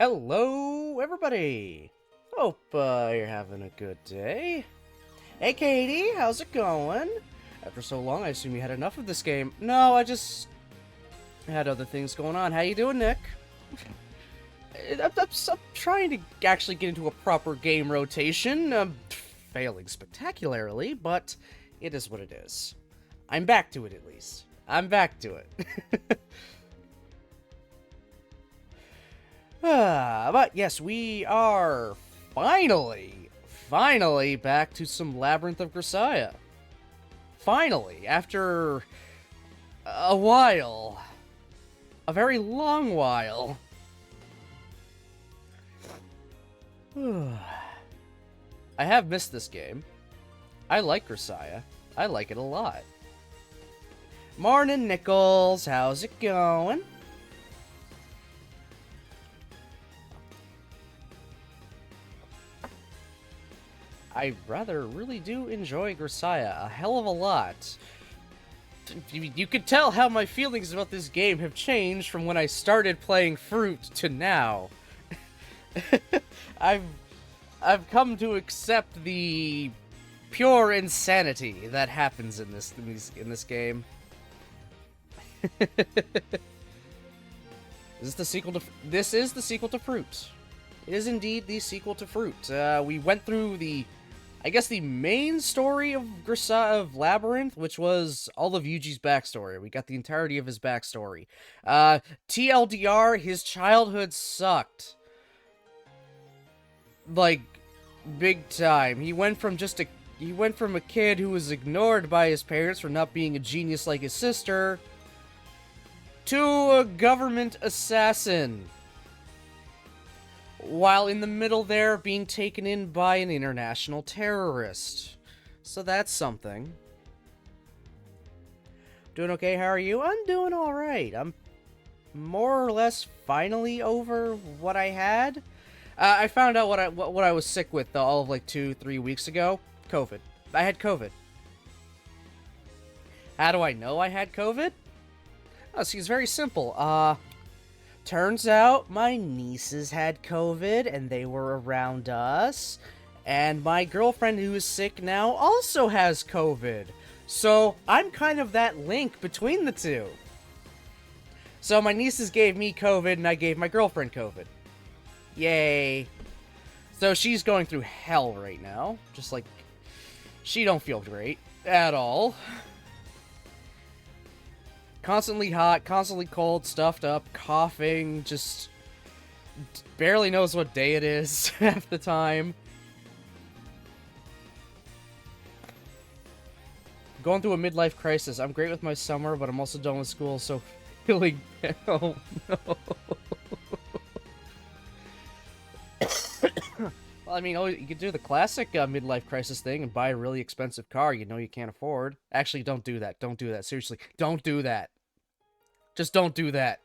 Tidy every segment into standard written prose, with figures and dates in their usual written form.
Hello, everybody! Hope you're having a good day. Hey, Katie, how's it going? After so long, I assume you had enough of this game. No, I just had other things going on. How you doing, Nick? I'm trying to actually get into a proper game rotation. Failing spectacularly, but it is what it is. I'm back to it, at least. I'm back to it. But yes, we are finally back to some Labyrinth of Grisaya. Finally, after a while. A very long while. I have missed this game. I like Grisaya. I like it a lot. Morning, Nichols. How's it going? I really do enjoy Grisaya a hell of a lot. You could tell how my feelings about this game have changed from when I started playing Fruit to now. I've come to accept the pure insanity that happens in this game. This is the sequel to Fruit. It is indeed the sequel to Fruit. We went through I guess the main story of of Labyrinth, which was all of Yuji's backstory. We got the entirety of his backstory. TLDR, his childhood sucked. Like, big time. He went from a kid who was ignored by his parents for not being a genius like his sister, to a government assassin. While in the middle there, being taken in by an international terrorist. So that's something. Doing okay, how are you? I'm doing alright. I'm more or less finally over what I had. I found out what I was sick with all of like 2-3 weeks ago. COVID. I had COVID. How do I know I had COVID? Oh, see, it's very simple. Turns out my nieces had COVID and they were around us. And my girlfriend who is sick now also has COVID. So I'm kind of that link between the two. So my nieces gave me COVID and I gave my girlfriend COVID. Yay. So she's going through hell right now. Just like, she don't feel great at all. Constantly hot, constantly cold, stuffed up, coughing, just barely knows what day it is half the time. Going through a midlife crisis. I'm great with my summer, but I'm also done with school, so feeling... Oh, no. Well, I mean, you could do the classic midlife crisis thing and buy a really expensive car you know you can't afford. Actually, don't do that. Don't do that. Seriously, don't do that. Just don't do that.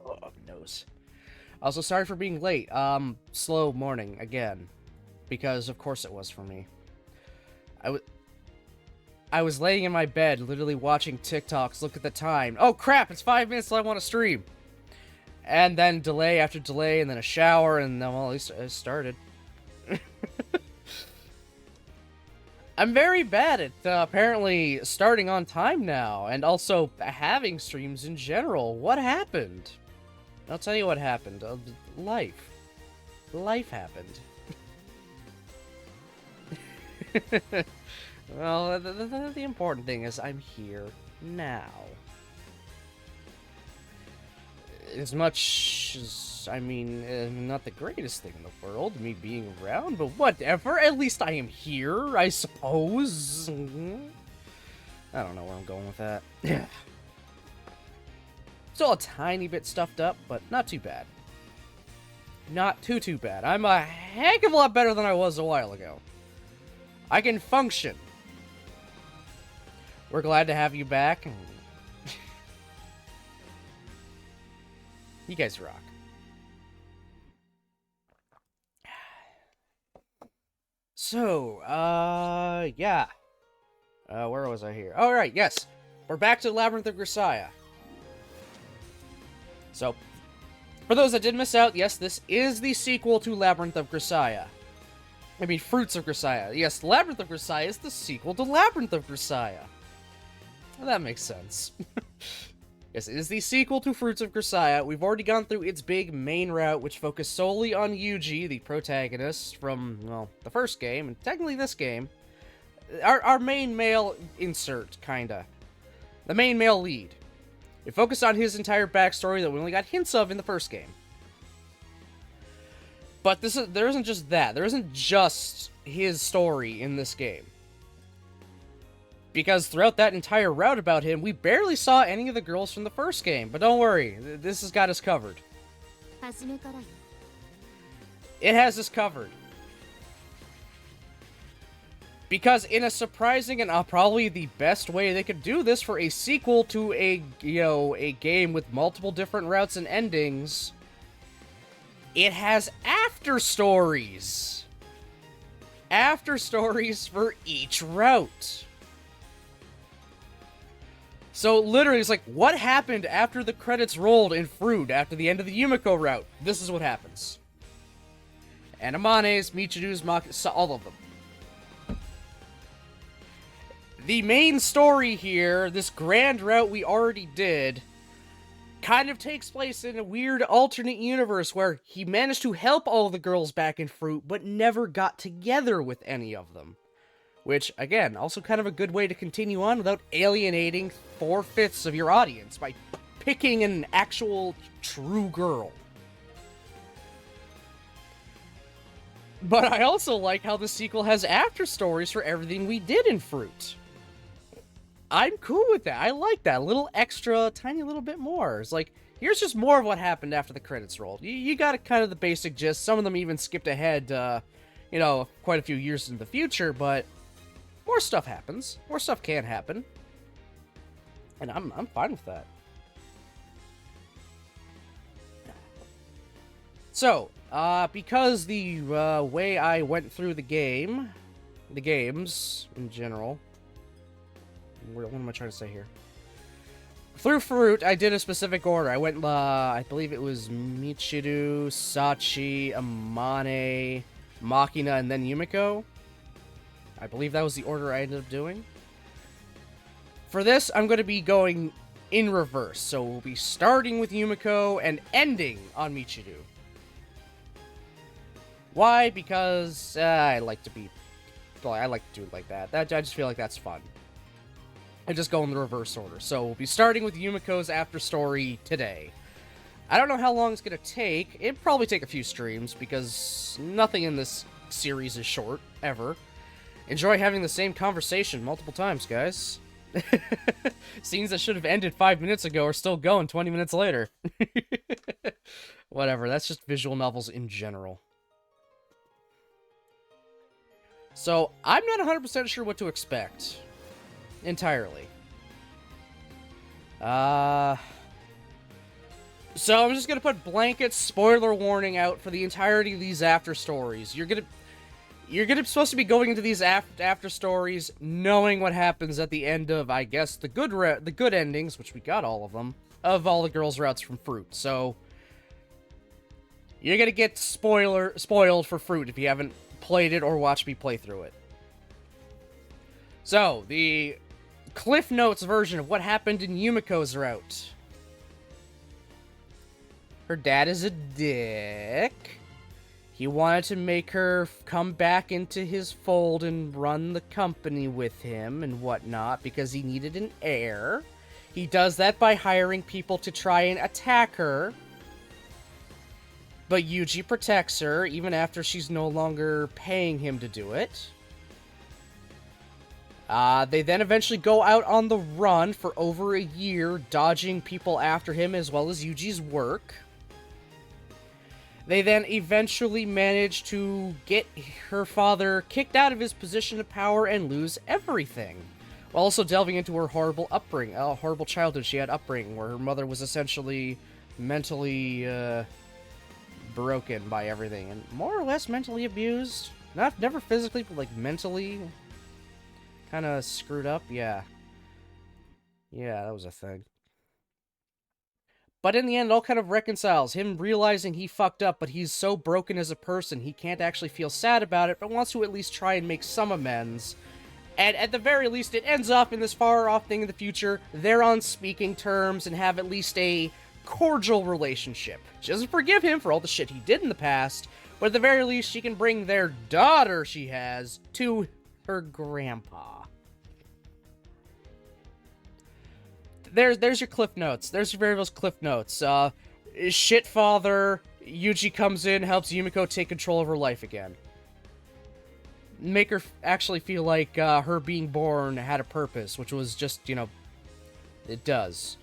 Oh, nose. Also, sorry for being late. Slow morning again, because of course it was for me. I was laying in my bed, literally watching TikToks, look at the time. Oh crap, it's 5 minutes till I want to stream. And then delay after delay, and then a shower, and then, well, at least it started. I'm very bad at, apparently, starting on time now, and also having streams in general. What happened? I'll tell you what happened. Life. Life happened. Well, the important thing is I'm here now. As much as, I mean, not the greatest thing in the world, me being around, but whatever. At least I am here, I suppose. I don't know where I'm going with that. Still a tiny bit stuffed up, but not too bad. Not too bad. I'm a heck of a lot better than I was a while ago. I can function. We're glad to have you back. You guys rock. So, yeah. Where was I here? Oh, right, yes. We're back to Labyrinth of Grisaya. So, for those that did miss out, yes, this is the sequel to Labyrinth of Grisaya. I mean, Fruits of Grisaya. Yes, Labyrinth of Grisaya is the sequel to Labyrinth of Grisaya. Well, that makes sense. Yes, it is the sequel to Fruits of Grisaya. We've already gone through its big main route, which focused solely on Yuji, the protagonist from, well, the first game, and technically this game. Our main male insert, kinda. The main male lead. It focused on his entire backstory that we only got hints of in the first game. But there isn't just that. There isn't just his story in this game. Because throughout that entire route about him, we barely saw any of the girls from the first game. But don't worry, this has got us covered. It has us covered. Because in a surprising and probably the best way they could do this for a sequel to a game with multiple different routes and endings, it has after stories. After stories for each route. So literally, it's like, what happened after the credits rolled in Fruit after the end of the Yumiko route? This is what happens. Animanes, Michiru's, all of them. The main story here, this grand route we already did, kind of takes place in a weird alternate universe where he managed to help all the girls back in Fruit, but never got together with any of them. Which, again, also kind of a good way to continue on without alienating 4/5 of your audience by picking an actual true girl. But I also like how the sequel has after stories for everything we did in Fruit. I'm cool with that. I like that. A little extra, tiny little bit more. It's like, here's just more of what happened after the credits rolled. You got kind of the basic gist. Some of them even skipped ahead, quite a few years into the future, but more stuff happens. More stuff can happen. And I'm fine with that. So, because the way I went through the games in general, what am I trying to say here? Through Fruit, I did a specific order. I went, I believe it was Michiru, Sachi, Amane, Makina, and then Yumiko. I believe that was the order I ended up doing. For this, I'm going to be going in reverse. So we'll be starting with Yumiko and ending on Michiru. Why? Because I like to do it like that. I just feel like that's fun. I just go in the reverse order. So we'll be starting with Yumiko's after story today. I don't know how long it's going to take. It'll probably take a few streams because nothing in this series is short, ever. Enjoy having the same conversation multiple times, guys. Scenes that should have ended 5 minutes ago are still going 20 minutes later. Whatever, that's just visual novels in general. So, I'm not 100% sure what to expect. Entirely. So I'm just gonna put blanket spoiler warning out for the entirety of these after stories. You're supposed to be going into these after stories knowing what happens at the end of, I guess, the good endings, which we got all of them, of all the girls' routes from Fruit. So you're gonna get spoiled for Fruit if you haven't played it or watched me play through it. So, the Cliff Notes version of what happened in Yumiko's route. Her dad is a dick. He wanted to make her come back into his fold and run the company with him and whatnot because he needed an heir. He does that by hiring people to try and attack her. But Yuji protects her even after she's no longer paying him to do it. They then eventually go out on the run for over a year, dodging people after him as well as Yuji's work. They then eventually manage to get her father kicked out of his position of power and lose everything, while also delving into her horrible upbringing, horrible childhood she had upbringing, where her mother was essentially mentally, broken by everything, and more or less mentally abused. Never physically, but, like, mentally kind of screwed up. Yeah. Yeah, that was a thing. But in the end, it all kind of reconciles. Him realizing he fucked up, but he's so broken as a person, he can't actually feel sad about it, but wants to at least try and make some amends. And at the very least, it ends up in this far-off thing in the future. They're on speaking terms and have at least a cordial relationship. She doesn't forgive him for all the shit he did in the past, but at the very least, she can bring their daughter she has to her grandpa. There's your cliff notes. There's your variables cliff notes. Shit father, Yuji comes in, helps Yumiko take control of her life again. Make her actually feel like her being born had a purpose, which was just, it does.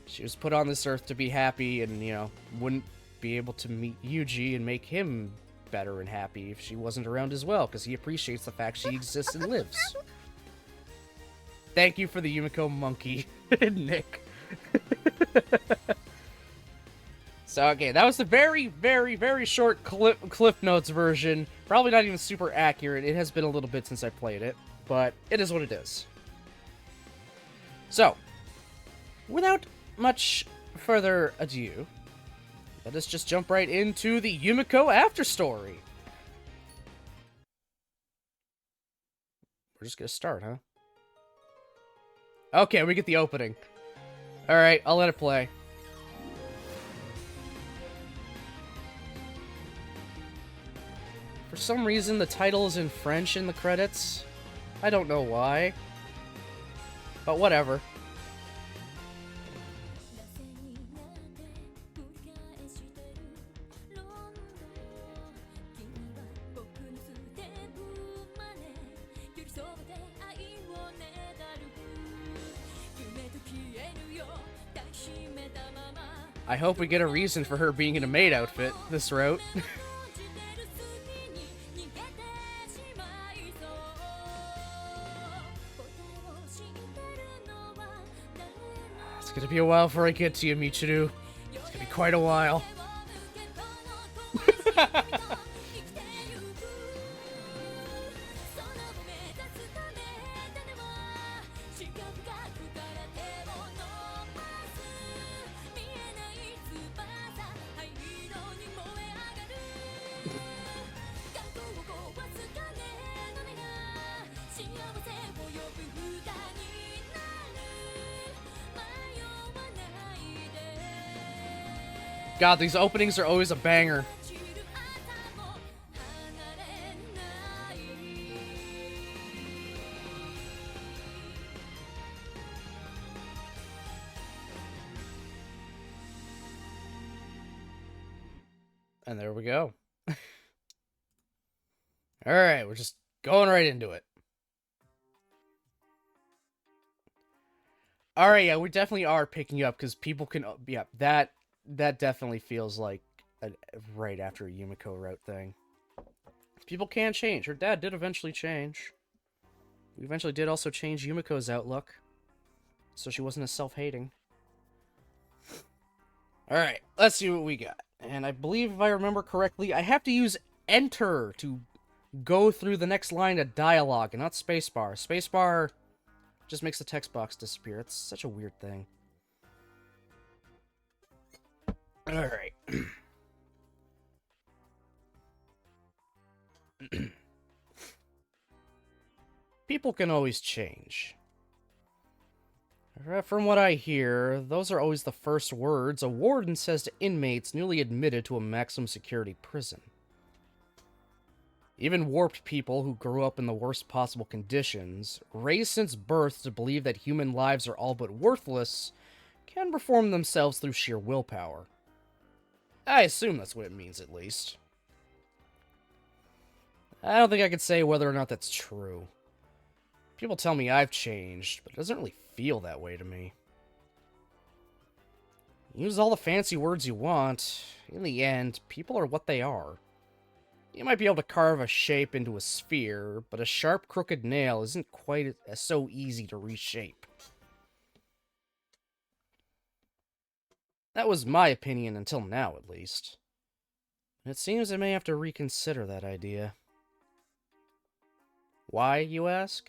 She was put on this earth to be happy and, wouldn't be able to meet Yuji and make him better and happy if she wasn't around as well, because he appreciates the fact she exists and lives. Thank you for the Yumiko monkey, Nick. So, okay, that was the very, very, very short Cliff Notes version. Probably not even super accurate. It has been a little bit since I played it, but it is what it is. So, without much further ado, let us just jump right into the Yumiko after story. We're just gonna start, huh? Okay, we get the opening. Alright, I'll let it play. For some reason, the title is in French in the credits. I don't know why. But whatever. I hope we get a reason for her being in a maid outfit this route. It's gonna be a while before I get to you, Michiru. It's gonna be quite a while. God, these openings are always a banger. And there we go. Alright, we're just going right into it. Alright, yeah, we definitely are picking up, because people can... Yeah, that definitely feels like a right after a Yumiko route thing. People can change. Her dad did eventually change. We eventually did also change Yumiko's outlook, so she wasn't as self-hating. Alright, let's see what we got. And I believe, if I remember correctly, I have to use Enter to go through the next line of dialogue, and not Spacebar. Spacebar just makes the text box disappear. It's such a weird thing. Alright. People can always change. From what I hear, those are always the first words a warden says to inmates newly admitted to a maximum security prison. Even warped people who grew up in the worst possible conditions, raised since birth to believe that human lives are all but worthless, can reform themselves through sheer willpower. I assume that's what it means, at least. I don't think I could say whether or not that's true. People tell me I've changed, but it doesn't really feel that way to me. Use all the fancy words you want. In the end, people are what they are. You might be able to carve a shape into a sphere, but a sharp, crooked nail isn't quite so easy to reshape. That was my opinion until now, at least. It seems I may have to reconsider that idea. Why, you ask?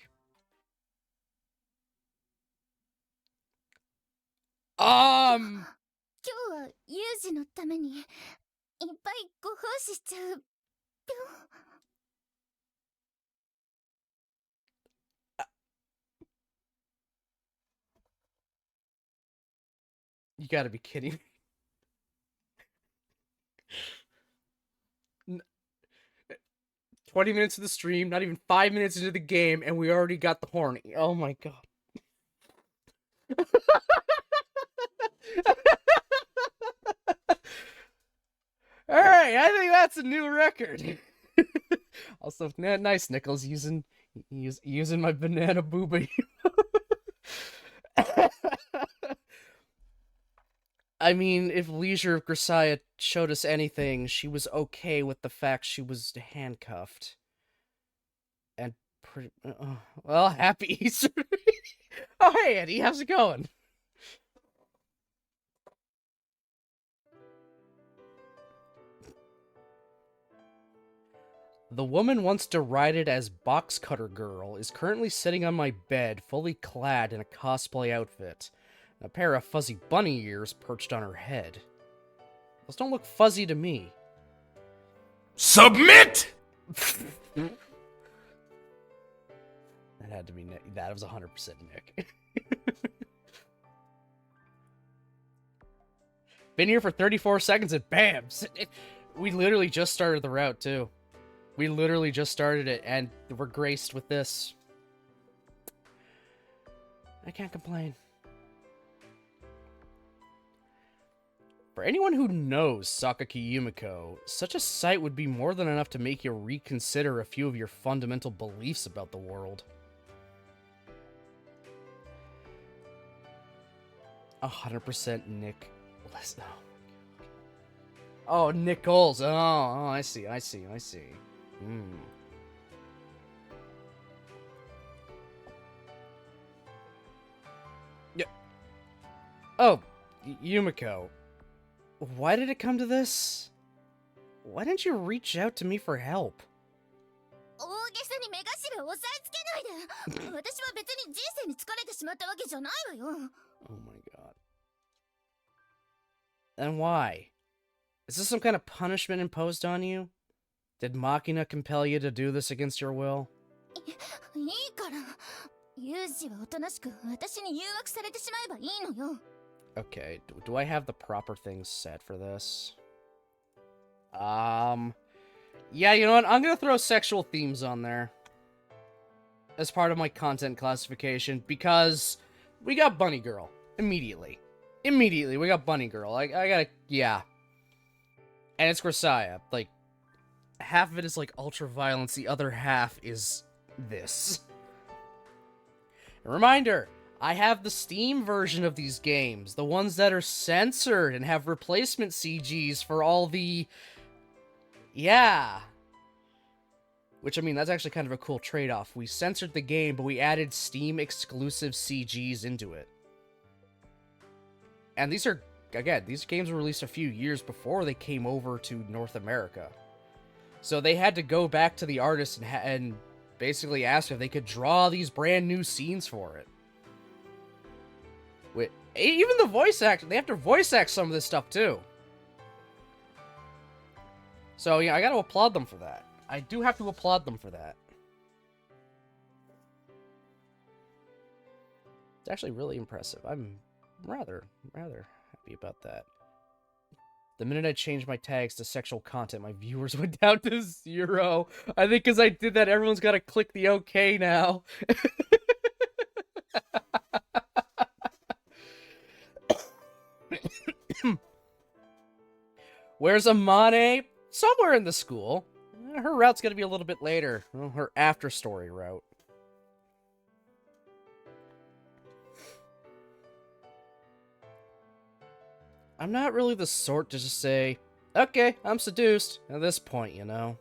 今日は有事のためにいっぱいご奉仕しちゃう。You gotta be kidding me. 20 minutes of the stream, not even 5 minutes into the game, and we already got the horny. Oh my god. Alright, I think that's a new record. Also, nice, Nichols, using my banana booba. I mean, if Leisure of Grisaia showed us anything, she was okay with the fact she was handcuffed. And pretty... well, happy Easter. Oh, hey, Eddie, how's it going? The woman once derided as Box Cutter Girl is currently sitting on my bed, fully clad in a cosplay outfit. A pair of fuzzy bunny ears perched on her head. Those don't look fuzzy to me. Submit! That had to be Nick. That was 100% Nick. Been here for 34 seconds and bam! We literally just started the route, too. We literally just started it, and we're graced with this. I can't complain. For anyone who knows Sakaki Yumiko, such a sight would be more than enough to make you reconsider a few of your fundamental beliefs about the world. 100% Nick. Oh, Nichols. Oh, I see. Yeah. Oh, Yumiko. Why did it come to this? Why didn't you reach out to me for help? 大げさに目頭を押さえつけないで。私は別に人生に疲れてしまったわけじゃないわよ。Oh my god. Then why? Is this some kind of punishment imposed on you? Did Machina compel you to do this against your will? いいから。ユージはおとなしく私に誘惑されてしまえばいいのよ。Okay, do I have the proper things set for this? Yeah, you know what? I'm gonna throw sexual themes on there as part of my content classification because we got Bunny Girl immediately. Immediately, we got Bunny Girl. I gotta, yeah. And it's Grisaia. Like, half of it is like ultra violence, the other half is this. A reminder, I have the Steam version of these games, the ones that are censored and have replacement CGs for all the... Yeah. Which, I mean, that's actually kind of a cool trade-off. We censored the game, but we added Steam-exclusive CGs into it. And these are, again, these games were released a few years before they came over to North America. So they had to go back to the artist and basically ask if they could draw these brand new scenes for it. Even the voice actor, they have to voice act some of this stuff too. So yeah, I gotta applaud them for that. I do have to applaud them for that. It's actually really impressive. I'm rather happy about that. The minute I changed my tags to sexual content, my viewers went down to 0. I think because I did that, everyone's got to click the OK now. Where's Amane? Somewhere in the school. Her route's going to be a little bit later. Well, her after-story route. I'm not really the sort to just say, okay, I'm seduced, at this point, you know.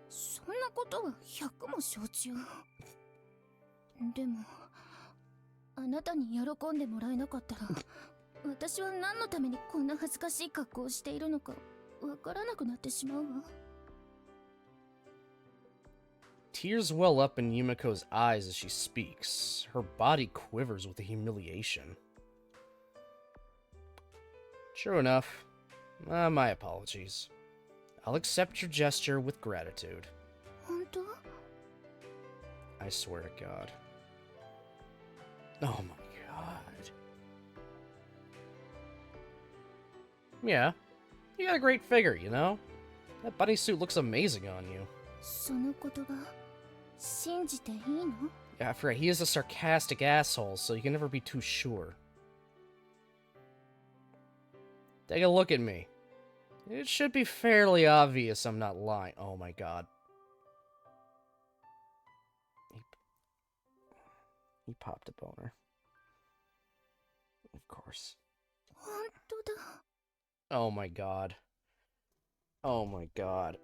そんなことは100も承知よ。でも、あなたに喜んでもらえなかったら、私は何のためにこんな恥ずかしい格好をしているのかわからなくなってしまうわ。 Tears well up in Yumiko's eyes as she speaks. Her body quivers with the humiliation. True enough. My apologies. I'll accept your gesture with gratitude. 本当？ I swear to God. Oh my God. Yeah, you got a great figure, you know? That bunny suit looks amazing on you. その言葉信じていいの？ Yeah, I forgot, he is a sarcastic asshole, so you can never be too sure. Take a look at me. It should be fairly obvious I'm not lying. Oh my God. He popped a boner. Of course. 本当だ。 Oh my God. Oh my God.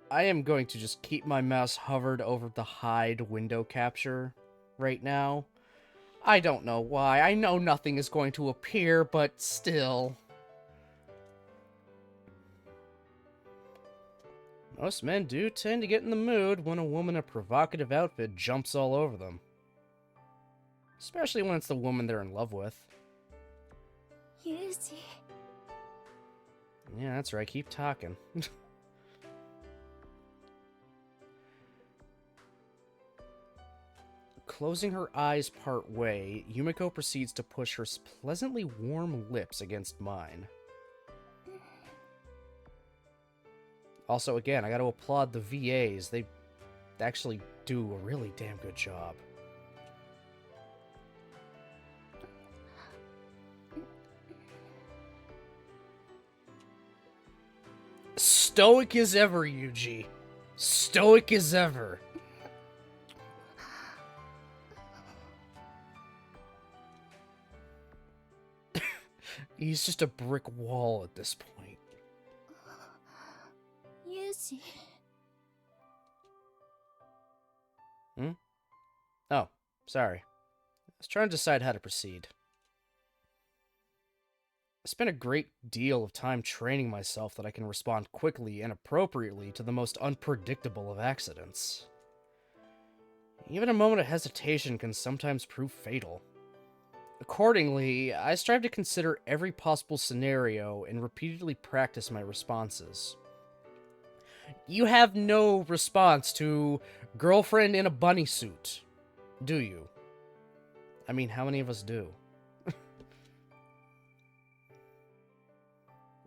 I am going to just keep my mouse hovered over the hide window capture right now. I don't know why. I know nothing is going to appear, but still. Most men do tend to get in the mood when a woman in a provocative outfit jumps all over them. Especially when it's the woman they're in love with. ユージ。 Yeah, that's right. Keep talking. Closing her eyes part way, Yumiko proceeds to push her pleasantly warm lips against mine. Also, again, I gotta applaud the VAs. They actually do a really damn good job. Stoic as ever, Yuji. Stoic as ever. He's just a brick wall at this point. ユージ。 Oh, sorry. I was trying to decide how to proceed. I spent a great deal of time training myself that I can respond quickly and appropriately to the most unpredictable of accidents. Even a moment of hesitation can sometimes prove fatal. Accordingly, I strive to consider every possible scenario and repeatedly practice my responses. You have no response to girlfriend in a bunny suit, do you? I mean, how many of us do?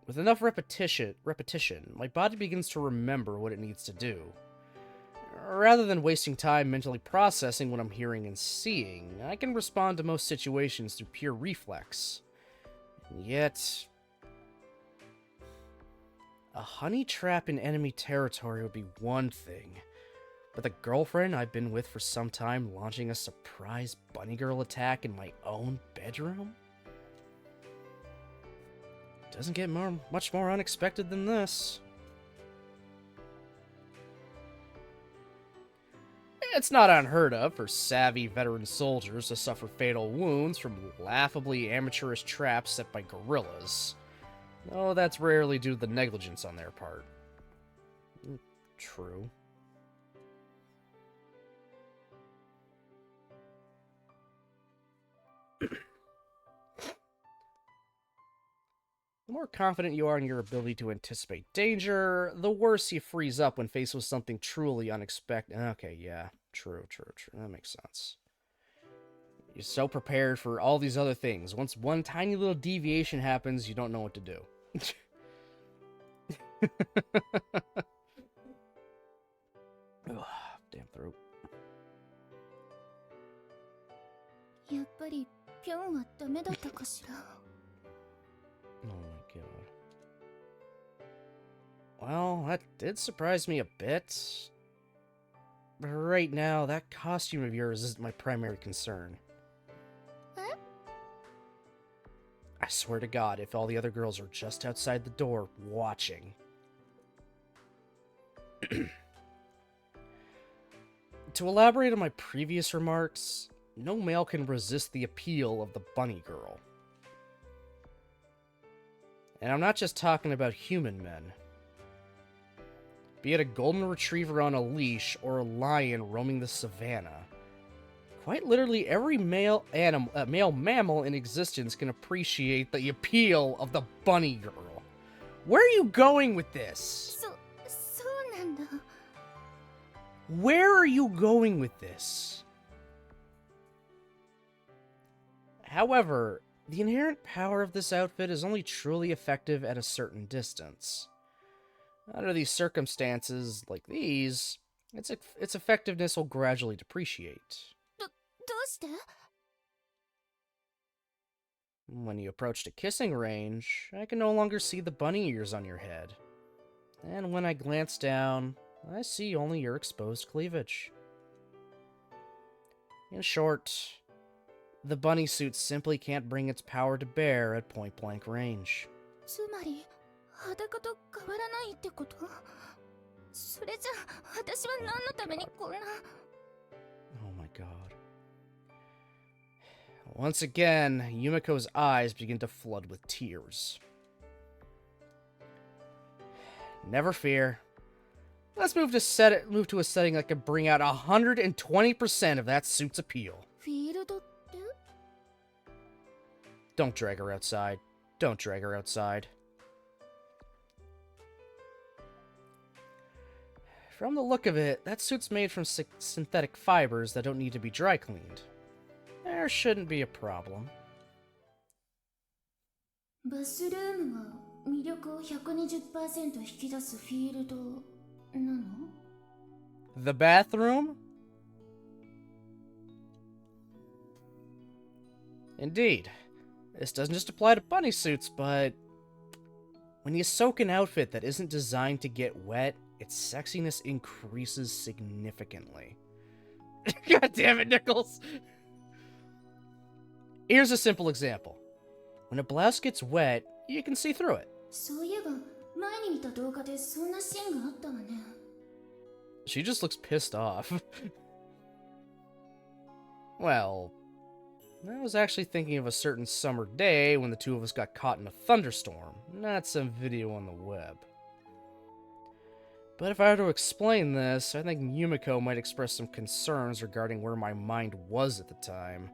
With enough repetition, my body begins to remember what it needs to do. Rather than wasting time mentally processing what I'm hearing and seeing, I can respond to most situations through pure reflex. And yet, a honey trap in enemy territory would be one thing, but the girlfriend I've been with for some time launching a surprise bunny girl attack in my own bedroom? Doesn't get much more unexpected than this. It's not unheard of for savvy veteran soldiers to suffer fatal wounds from laughably amateurish traps set by guerrillas. Though that's rarely due to the negligence on their part. True. The more confident you are in your ability to anticipate danger, the worse you freeze up when faced with something truly unexpected. Okay, yeah, true. That makes sense. You're so prepared for all these other things. Once one tiny little deviation happens, you don't know what to do. Ugh, damn throat. やっぱりピョンはダメだったかしら。 Oh my god. Well, that did surprise me a bit. But right now, that costume of yours isn't my primary concern. Eh? I swear to God, if all the other girls are just outside the door, watching. To elaborate on my previous remarks, no male can resist the appeal of the bunny girl. And I'm not just talking about human men. Be it a golden retriever on a leash or a lion roaming the savannah, quite literally every male mammal in existence can appreciate the appeal of the bunny girl. Where are you going with this? そうなんだ。 Where are you going with this? However, the inherent power of this outfit is only truly effective at a certain distance. Under these circumstances, like these, its effectiveness will gradually depreciate. どうして？ When you approach the kissing range, I can no longer see the bunny ears on your head. And when I glance down, I see only your exposed cleavage. In short, the bunny suit simply can't bring its power to bear at point-blank range. つまり裸と変わらないってこと？それじゃ私は何のためにこんな。 Oh my god. Once again, Yumiko's eyes begin to flood with tears. Never fear. Let's move to a setting that can bring out 120% of that suit's appeal. フィールドって？ Don't drag her outside. Don't drag her outside. From the look of it, that suit's made from synthetic fibers that don't need to be dry cleaned. There shouldn't be a problem. バスルームは魅力を 120% 引き出すフィールドなの？ The bathroom? Indeed. This doesn't just apply to bunny suits, but when you soak an outfit that isn't designed to get wet, its sexiness increases significantly. God damn it, Nichols! Here's a simple example. When a blouse gets wet, you can see through it. そういえば前に見た動画でそんなシーンがあったわね。 She just looks pissed off. Well, I was actually thinking of a certain summer day when the two of us got caught in a thunderstorm, not some video on the web. But if I were to explain this, I think Yumiko might express some concerns regarding where my mind was at the time,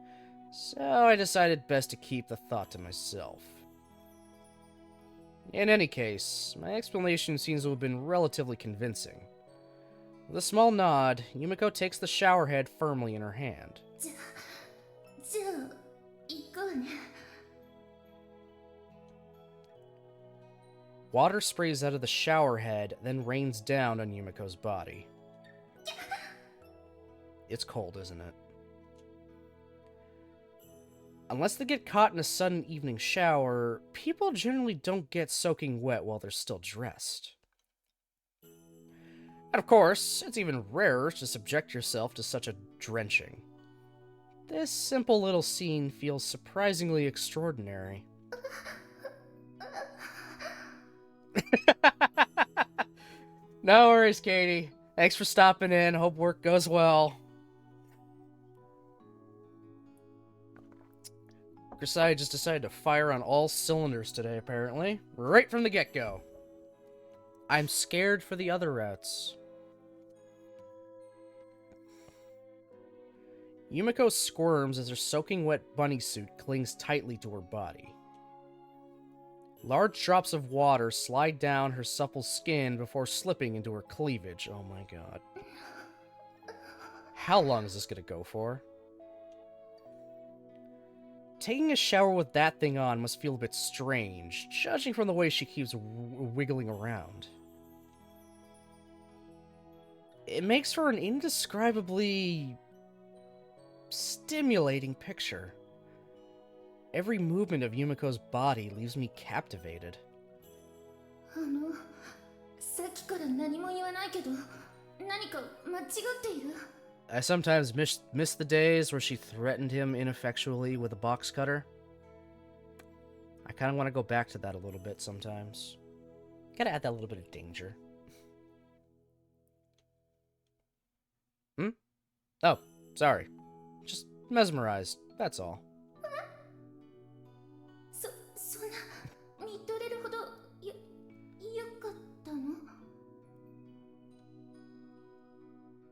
so I decided best to keep the thought to myself. In any case, my explanation seems to have been relatively convincing. With a small nod, Yumiko takes the shower head firmly in her hand. じゃあ行くわね。 Water sprays out of the shower head, then rains down on Yumiko's body. It's cold, isn't it? Unless they get caught in a sudden evening shower, people generally don't get soaking wet while they're still dressed. And of course, it's even rarer to subject yourself to such a drenching. This simple little scene feels surprisingly extraordinary. No worries, Katie. Thanks for stopping in. Hope work goes well. Grisai just decided to fire on all cylinders today, apparently. Right from the get-go. I'm scared for the other routes. Yumiko squirms as her soaking wet bunny suit clings tightly to her body. Large drops of water slide down her supple skin before slipping into her cleavage. Oh my god. How long is this gonna go for? Taking a shower with that thing on must feel a bit strange, judging from the way she keeps wiggling around. It makes for an indescribably stimulating picture. Every movement of Yumiko's body leaves me captivated. さっきから何も言わないけど、何か間違っている？ I sometimes miss the days where she threatened him ineffectually with a box cutter. I kind of want to go back to that a little bit sometimes. Gotta add that little bit of danger. Oh, sorry. Just mesmerized, that's all. そんな見とれるほどよかったの？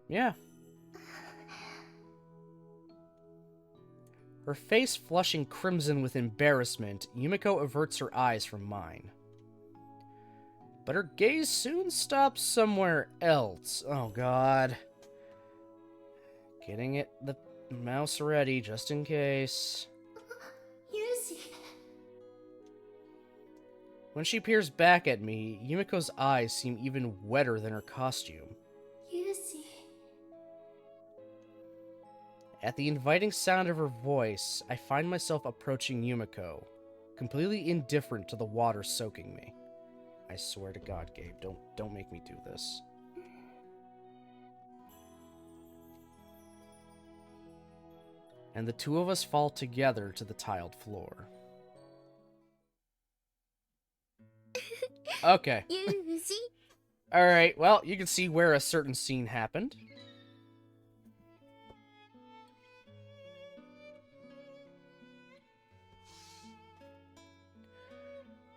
Yeah. Her face flushing crimson with embarrassment, Yumiko averts her eyes from mine. But her gaze soon stops somewhere else. Oh god. Getting the mouse ready, just in case. ユージ。 When she peers back at me, Yumiko's eyes seem even wetter than her costume. ユージ。 At the inviting sound of her voice, I find myself approaching Yumiko, completely indifferent to the water soaking me. I swear to God, Gabe, don't make me do this. And the two of us fall together to the tiled floor. Okay. ユージ。 Alright, well, you can see where a certain scene happened.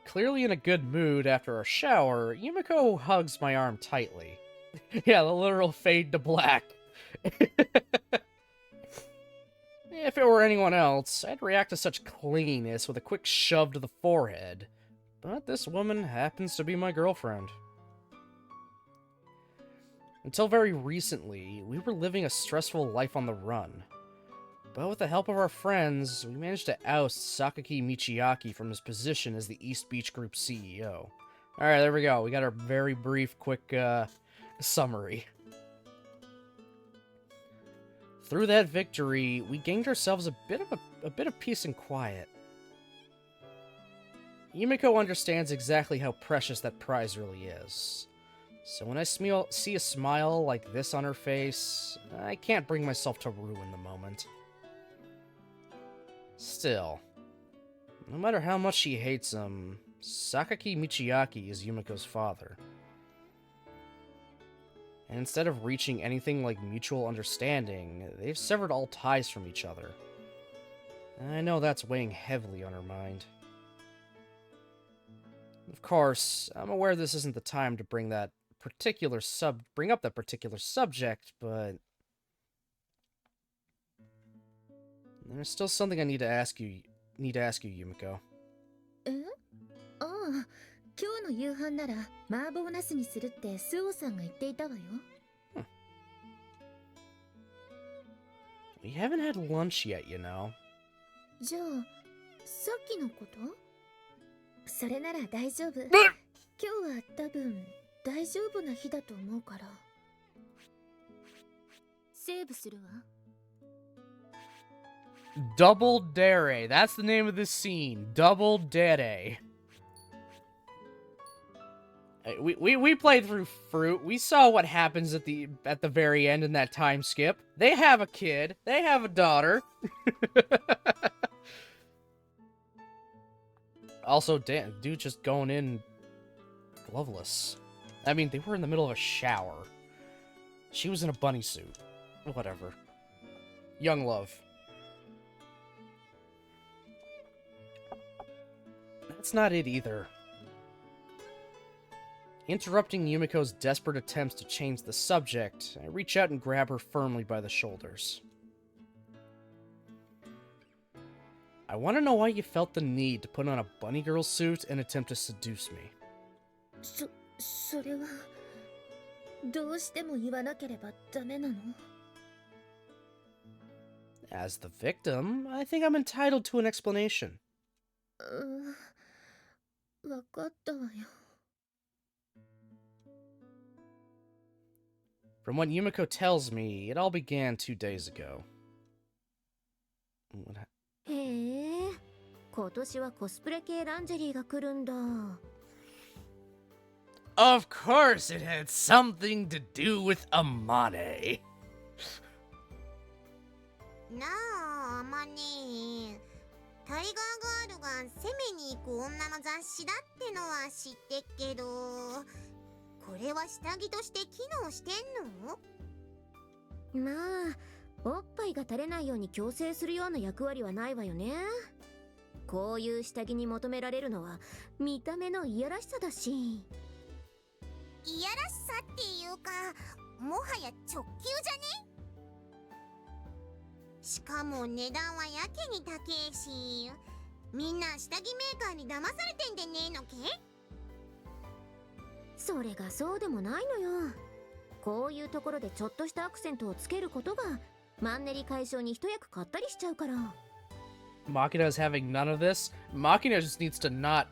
Clearly in a good mood after our shower, Yumiko hugs my arm tightly. Yeah, the literal fade to black. If it were anyone else, I'd react to such clinginess with a quick shove to the forehead. But this woman happens to be my girlfriend. Until very recently, we were living a stressful life on the run. But with the help of our friends, we managed to oust Sakaki Michiaki from his position as the East Beach Group CEO. Alright, there we go. We got our very brief, quick, summary. Through that victory, we gained ourselves a bit of peace and quiet. Yumiko understands exactly how precious that prize really is. So when I see a smile like this on her face, I can't bring myself to ruin the moment. Still, no matter how much she hates him, Sakaki Michiaki is Yumiko's father. And instead of reaching anything like mutual understanding, they've severed all ties from each other. I know that's weighing heavily on her mind. Of course, I'm aware this isn't the time to bring up that particular subject, but there's still something I need to ask you, Yumiko. ああ、今日の夕飯なら麻婆ナスにするってスオさんが言っていたわよ。We haven't had lunch yet, you know. じゃあ、さっきのこと？それなら大丈夫。今日は多分大丈夫な日だと思うから。セーブするわ。Double Dare. That's the name of this scene. Double Dare. We played through Fruit. We saw what happens at the very end in that time skip. They have a kid. They have a daughter. Also, damn, dude just going in gloveless. I mean, they were in the middle of a shower. She was in a bunny suit. Whatever. Young love. That's not it either. Interrupting Yumiko's desperate attempts to change the subject, I reach out and grab her firmly by the shoulders. I want to know why you felt the need to put on a bunny girl suit and attempt to seduce me. それはどうしても言わなければダメなの？ As the victim, I think I'm entitled to an explanation. わかったわよ。 From what Yumiko tells me, it all began 2 days ago. へえ、今年はコスプレ系ランジェリーが来るんだ。 Of course it had something to do with Amane. なあ、アマネ。タイガーガールが攻めに行く女の雑誌だってのは知ってっけど、これは下着として機能してんの？まあ、おっぱいが垂れないように矯正するような役割はないわよね。こういう下着に求められるのは見た目のいやらしさだし。いやらしさっていうか、もはや直球じゃね？しかも値段はやけに高えし、みんな下着メーカーに騙されてんでねえのけ？それがそうでもないのよ。こういうところでちょっとしたアクセントをつけることがマンネリ解消に一役買ったりしちゃうから。Machina is having none of this. Machina just needs to not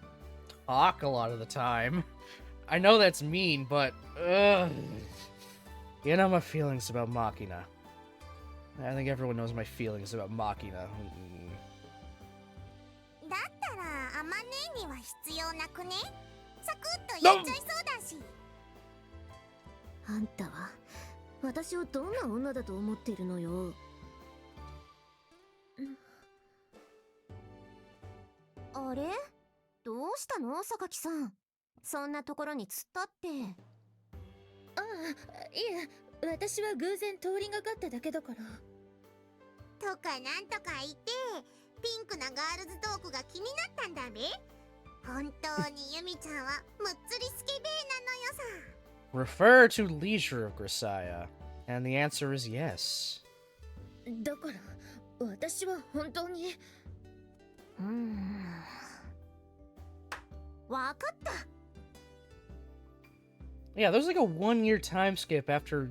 talk a lot of the time. I know that's mean, but you know my feelings about Machina. I think everyone knows my feelings about Machina. だったらアマネーには必要なくね？サクッと言っちゃいそうだし。あんたは私をどんな女だと思っているのよ。あれ？どうしたの榊さん。そんなところに突っ立って。ああ、いえ、私は偶然通りがかっただけだから。とかなんとか言って、ピンクなガールズトークが気になったんだべ。本当にユミちゃんはむっつりスケベーなのよさ。Refer to Leisure of Grisaya. And the answer is yes. だから私は本当にわかった。Yeah, there's like a 1-year time skip after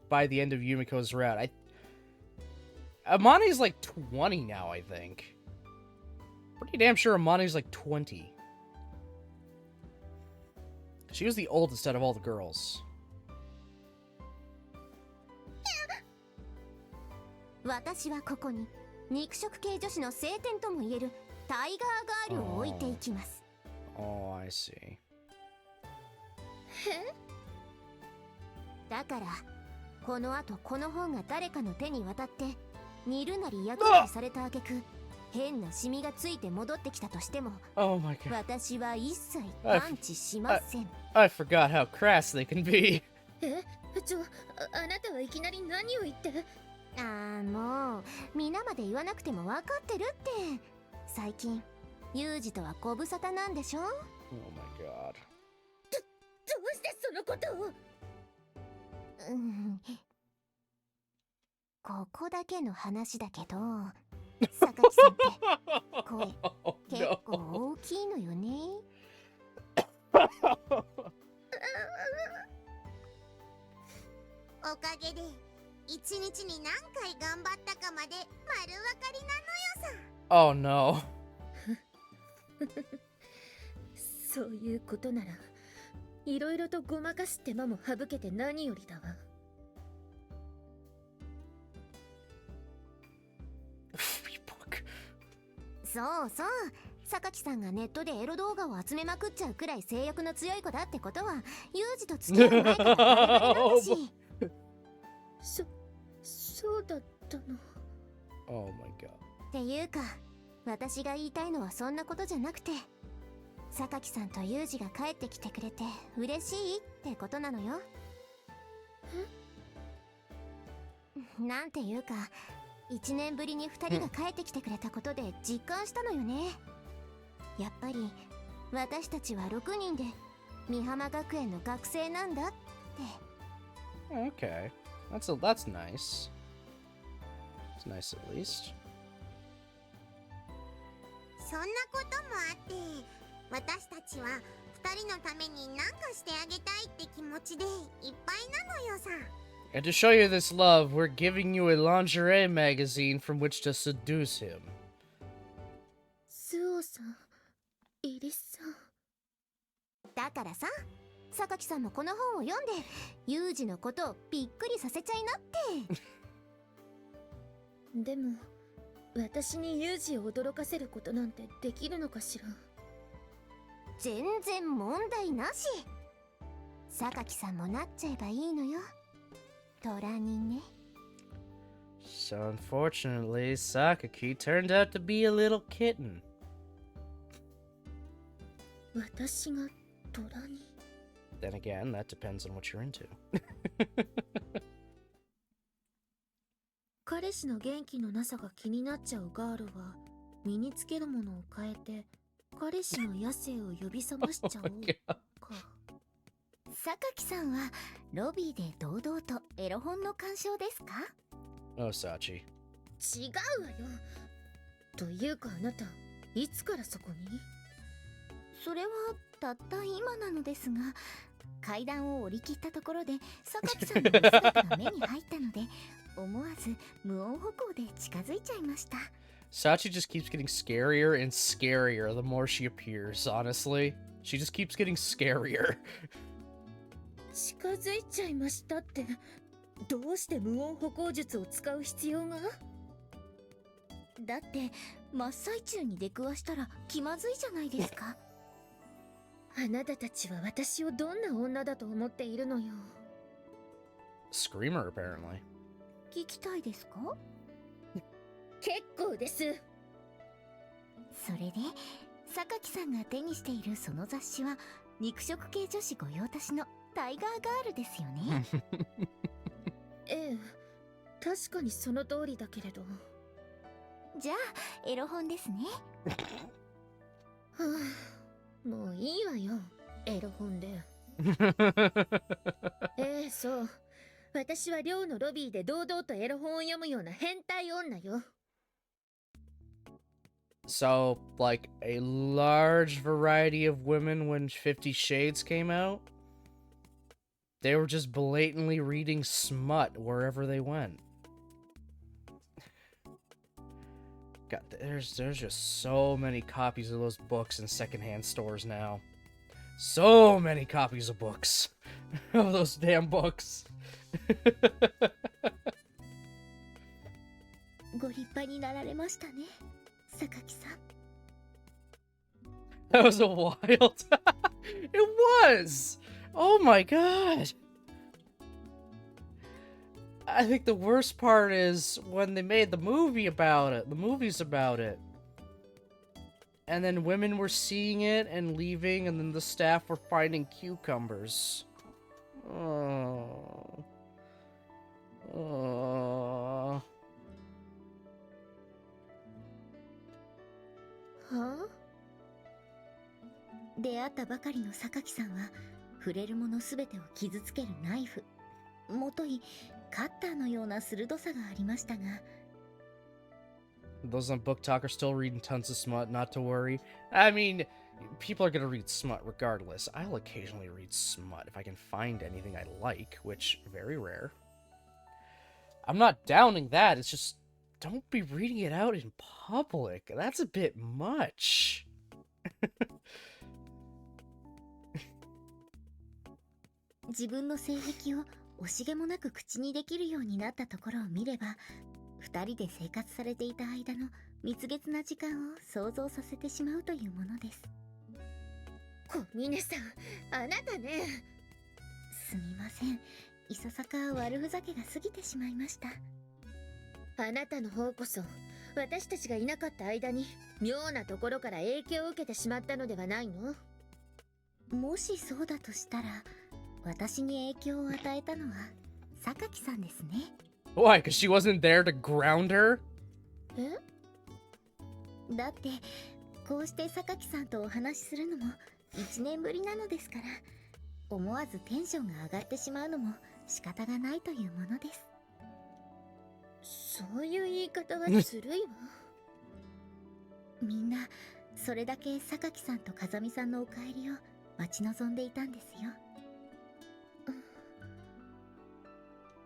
by the end of Yumiko's route. Amani's like 20 now, I think. Pretty damn sure Amani's like 20. She was the oldest out of all the girls. 私はここに肉食系女子の聖典ともいえるタイガーガールを置いていきます。Oh, I see. だからこの後この本が誰かの手に渡って煮るなり焼くなりされた挙句変なシミがついて戻ってきたとしても Oh my god. 私は一切感知しません。I forgot how crass they can be. あなたはいきなり何を言って。もう皆まで言わなくても分かってるって。最近ユージとはご無沙汰なんでしょ。 Oh my god. どうしてそのことを。ここだけの話だけど榊さんって声結構大きいのよね。おかげで一日に何回頑張ったかまで丸分かりなのよさ。Oh no. そういうことならいろいろとごまかす手間も省けて何よりだわ。そうそう、榊さんがネットでエロ動画を集めまくっちゃうくらい性欲の強い子だってことはユージと付き合う前からバレバレなんだし。そうだったの。 Oh my god. っていうか私が言いたいのはそんなことじゃなくて、榊さんとユージが帰ってきてくれて嬉しいってことなのよ。なんていうか1年ぶりに2人が帰ってきてくれたことで実感したのよね。やっぱり私たちは6人で美浜学園の学生なんだって。 Okay. That's nice. It's nice at least. そんなこともあって私たちは2人のために何かしてあげたいって気持ちでいっぱいなのよさ。 And to show you this love, we're giving you a lingerie magazine from which to seduce him. スオさん、イリスさん。だからさ、榊さんもこの本を読んでユージのことをびっくりさせちゃいなって。でも私にユージを驚かせることなんてできるのかしら。全然問題なし。榊さんもなっちゃえばいいのよ。トラにね。 So unfortunately, Sakaki turned out to be a little kitten. 私がトラに。 Then again, that depends on what you're into. 彼氏の元気のなさが気になっちゃうガールは身につけるものを変えて彼氏の野生を呼び覚ましちゃおうか。榊さんはロビーで堂々とエロ本の鑑賞ですか？ Oh, Sachi. 違うわよ。というかあなたいつからそこに？それはたった今なのですが、階段を降り切ったところで榊さんのお姿が目に入ったので思わず無音歩行で近づいちゃいました。 Sachi just keeps getting scarier and scarier the more she appears, honestly. She just keeps getting scarier. 近づいちゃいましたってどうして無音歩行術を使う必要が？だって真っ最中に出くわしたら気まずいじゃないですか。あなたたちは私をどんな女だと思っているのよ。 Screamer, apparently. 聞きたいですか？結構です。それで榊さんが手にしているその雑誌は肉食系女子御用達のタイガーガールですよね。ええ、確かにその通りだけれど。じゃあエロ本ですね。はあ、もういいわよ、エロ本で。ええ、そう。私は寮のロビーで堂々とエロ本を読むような変態女よ。So, like, a large variety of women when 50 Shades came out, they were just blatantly reading smut wherever they went. God, there's just so many copies of those books in secondhand stores now. So many copies of books. Of those damn books. ご立派になられましたね、榊さん。 That was a wild... It was! Oh my god! I think the worst part is when they made the movie about it. The movies about it. And then women were seeing it and leaving, and then the staff were finding cucumbers. Oh. Oh. はあ？出会ったばかりの榊さんは触れるものすべてを傷つけるナイフ、もといカッターのような鋭さがありましたが、 Those on Book Talk are still reading tons of smut, not to worry. I mean, people are gonna read smut regardless. I'll occasionally read smut if I can find anything I like, which, very rare. I'm not downing that, it's just, don't be reading it out in public. That's a bit much. 自分の性癖を惜しげもなく口にできるようになったところを見れば、二人で生活されていた間の蜜月な時間を想像させてしまうというものです。小峰さん、あなたね。すみません、いささか悪ふざけが過ぎてしまいました。あなたの方こそ私たちがいなかった間に妙なところから影響を受けてしまったのではないの？もしそうだとしたら、私に影響を与えたのは榊さんですね。 Why? Because she wasn't there to ground her? え？だってこうして榊さんとお話しするのも1年ぶりなのですから、思わずテンションが上がってしまうのも仕方がないというものです。そういう言い方はずるいわ。みんなそれだけ榊さんと風見さんのお帰りを待ち望んでいたんですよ。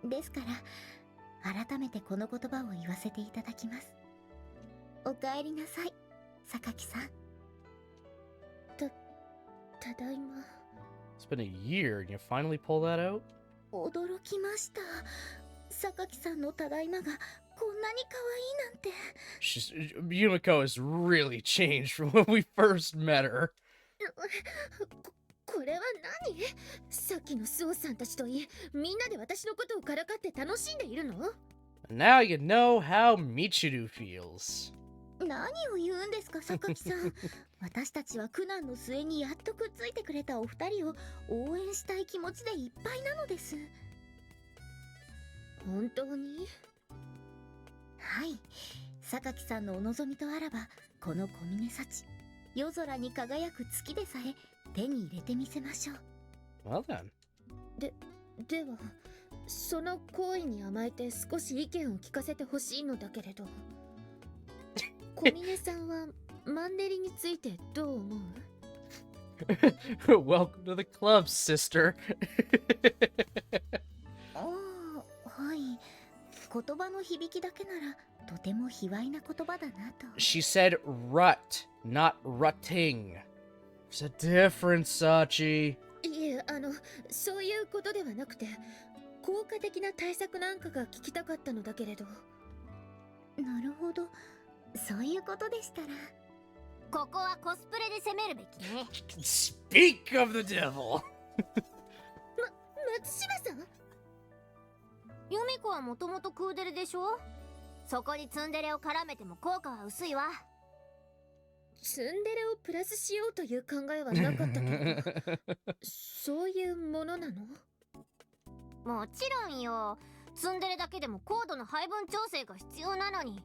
ですから改めてこの言葉を言わせていただきます。お帰りなさい、榊さん。ただいま。 It's been a year and you finally pull that out? 驚きました。榊さんのただいまがこんなに可愛いなんて。Yumiko has really changed from when we first met her. これは何？さっきのスオさんたちといい、みんなで私のことをからかって楽しんでいるの？ Now you know how Michiru feels. 何を言うんですか、榊さん。私たちは苦難の末にやっとくっついてくれたお二人を応援したい気持ちでいっぱいなのです。本当に？はい。榊さんのお望みとあらば、この小峰幸、夜空に輝く月でさえ手に入れてみせましょう。Well then. では、その行為に甘えて少し意見を聞かせてほしいのだけれど、小峰さんはマンネリについてどう思う？Welcome to the club, sister. ああ、はい。言葉の響きだけならとても卑猥な言葉だなと。She said rut, not rutting. There's a difference, Sachi. いえ、そういうことではなくて、効果的な対策なんかが聞きたかったのだけれど。なるほど、そういうことでしたら。ここはコスプレで攻めるべきね。Speak of the devil. 松島さん？ユミコはもともとクーデレでしょ。そこにツンデレを絡めても効果は薄いわ。ツンデレをプラスしようという考えはなかったけどそういうものなの？もちろんよ。ツンデレだけでも高度の配分調整が必要なのに、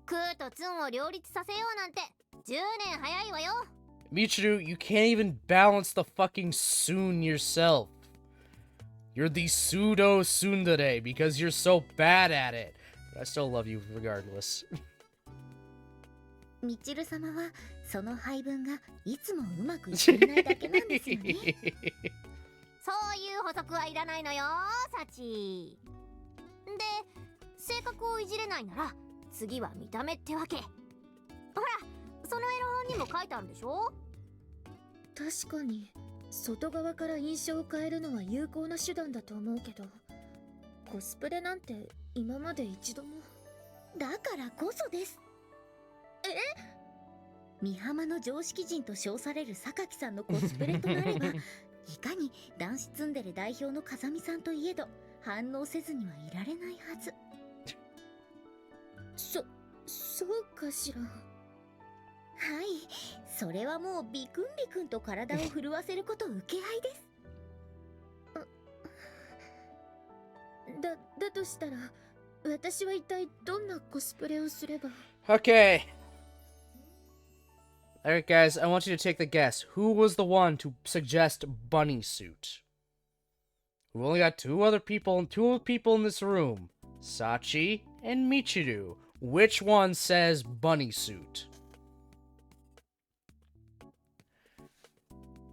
クーとツンを両立させようなんて10年早いわよ。 Michiru, you can't even balance the fucking soon yourself. You're the pseudo tsundere because you're so bad at it. But I still love you regardless. みちる様はその配分がいつもうまくいっていないだけなんですよね。そういう補足はいらないのよ、サチ。で、性格をいじれないなら次は見た目ってわけ。ほら、そのエロ本にも書いてあるでしょ。確かに外側から印象を変えるのは有効な手段だと思うけど、コスプレなんて今まで一度も。だからこそです。美浜の常識人と称される榊さんのコスプレとなればいかに男子ツンデレ代表の風見さんといえど反応せずにはいられないはず。そうかしら。はい、それはもうビクンビクンと体を震わせること請け合いです。だとしたら私は一体どんなコスプレをすれば。 Okay. Alright, guys, I want you to take the guess. Who was the one to suggest bunny suit? We've only got two people in this room. Sachi and Michiru. Which one says bunny suit?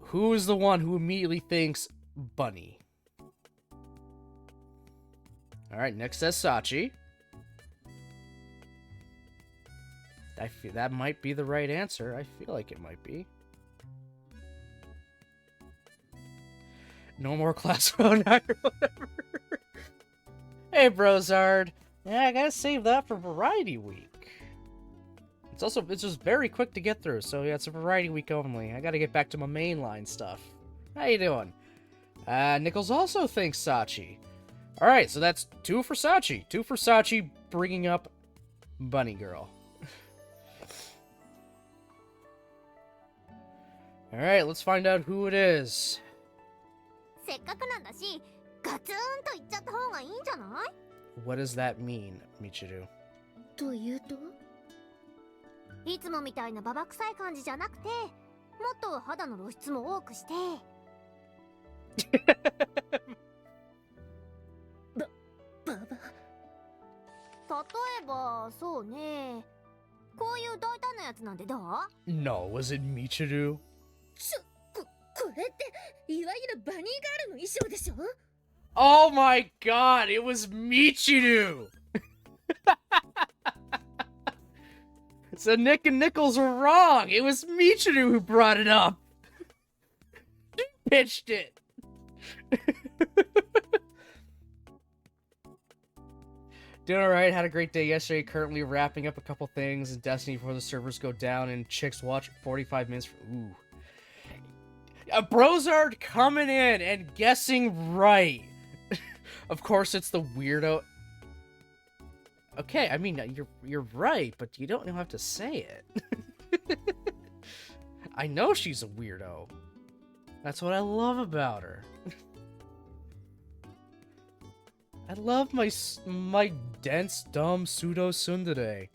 Who is the one who immediately thinks bunny? Alright, next says Sachi. I feel that might be the right answer. I feel like it might be. No more class phone or whatever. Hey, Brozard. Yeah, I gotta save that for Variety Week. It's just very quick to get through, so yeah, it's a Variety Week only. I gotta get back to my mainline stuff. How you doing? Nichols also thinks Sachi. Alright, so that's 2 for Sachi. 2 for Sachi bringing up Bunny Girl. Alright, let's find out who it is. せっかくなんだし、ガツンと言っちゃった方がいいんじゃない？ What does that mean, Michiru? というと？いつもみたいなババ臭い感じじゃなくて、もっと肌の露出も多くして。ババ。例えば、そうね。こういう大胆なやつなんでどう？ No, was it Michiru? これっていわゆるバニーガールの衣装でしょ？ Oh my god, it was Michiru! So Nick and Nichols were wrong! It was Michiru who brought it up! He pitched it! Doing alright, had a great day yesterday, currently wrapping up a couple things in Destiny before the servers go down and chicks watch 45 minutes for, ooh. Brozard coming in and guessing right. Of course it's the weirdo. Okay, I mean, you're right, but you don't have to say it. I know she's a weirdo. That's what I love about her. I love my dense, dumb pseudo tsundere.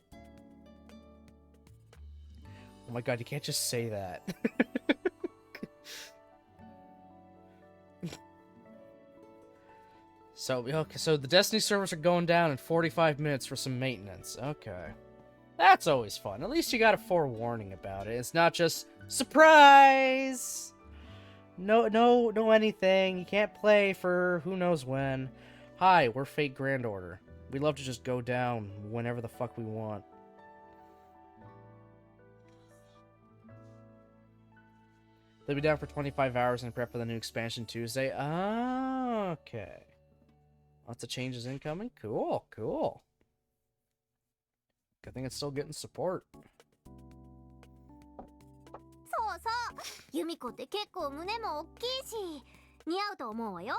Oh my god, you can't just say that. So the Destiny servers are going down in 45 minutes for some maintenance. Okay. That's always fun. At least you got a forewarning about it. It's not just surprise. No anything. You can't play for who knows when. Hi, we're Fate Grand Order. We love to just go down whenever the fuck we want. They'll be down for 25 hours and prep for the new expansion Tuesday. Okay. Lots of changes incoming. Cool. Good thing it's still getting support. そうそうユミコって結構胸も大きいし似合うと思うわよ。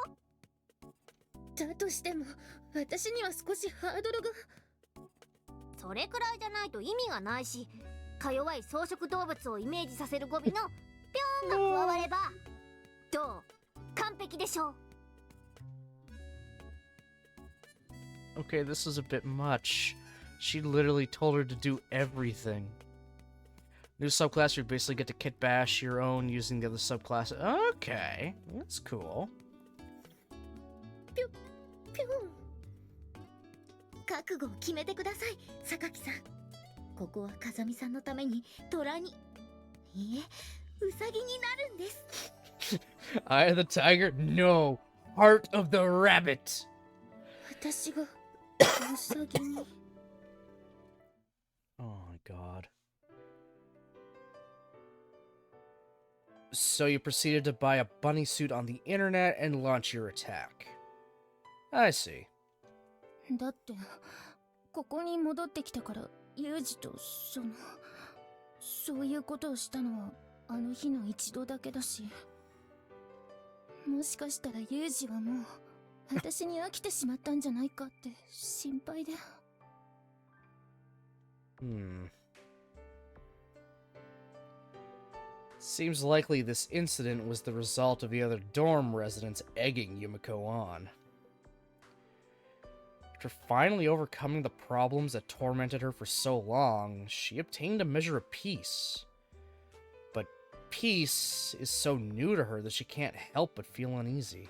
だとしても私には少しハードルが。それくらいじゃないと意味がないし、か弱い草食動物をイメージさせる語尾のピョーンが加わればどう？完璧でしょう。 Okay, this is a bit much. She literally told her to do everything. New subclass, you basically get to kit bash your own using the other subclass. Okay, that's cool. ぴょん。覚悟を決めてください、榊さん。ここは風見さんのために虎に、いえ、ウサギになるんです。Eye of the tiger? No. Heart of the rabbit. 私がウサギに。Oh my god. So you proceeded to buy a bunny suit on the internet and launch your attack. I see. だってここに戻ってきたからユージとそういうことをしたのはあの日の一度だけだし、もしかしたらユージはもう私に飽きてしまったんじゃないかって心配で。Seems likely this incident was the result of the other dorm residents egging Yumiko on. After finally overcoming the problems that tormented her for so long, she obtained a measure of peace. But peace is so new to her that she can't help but feel uneasy.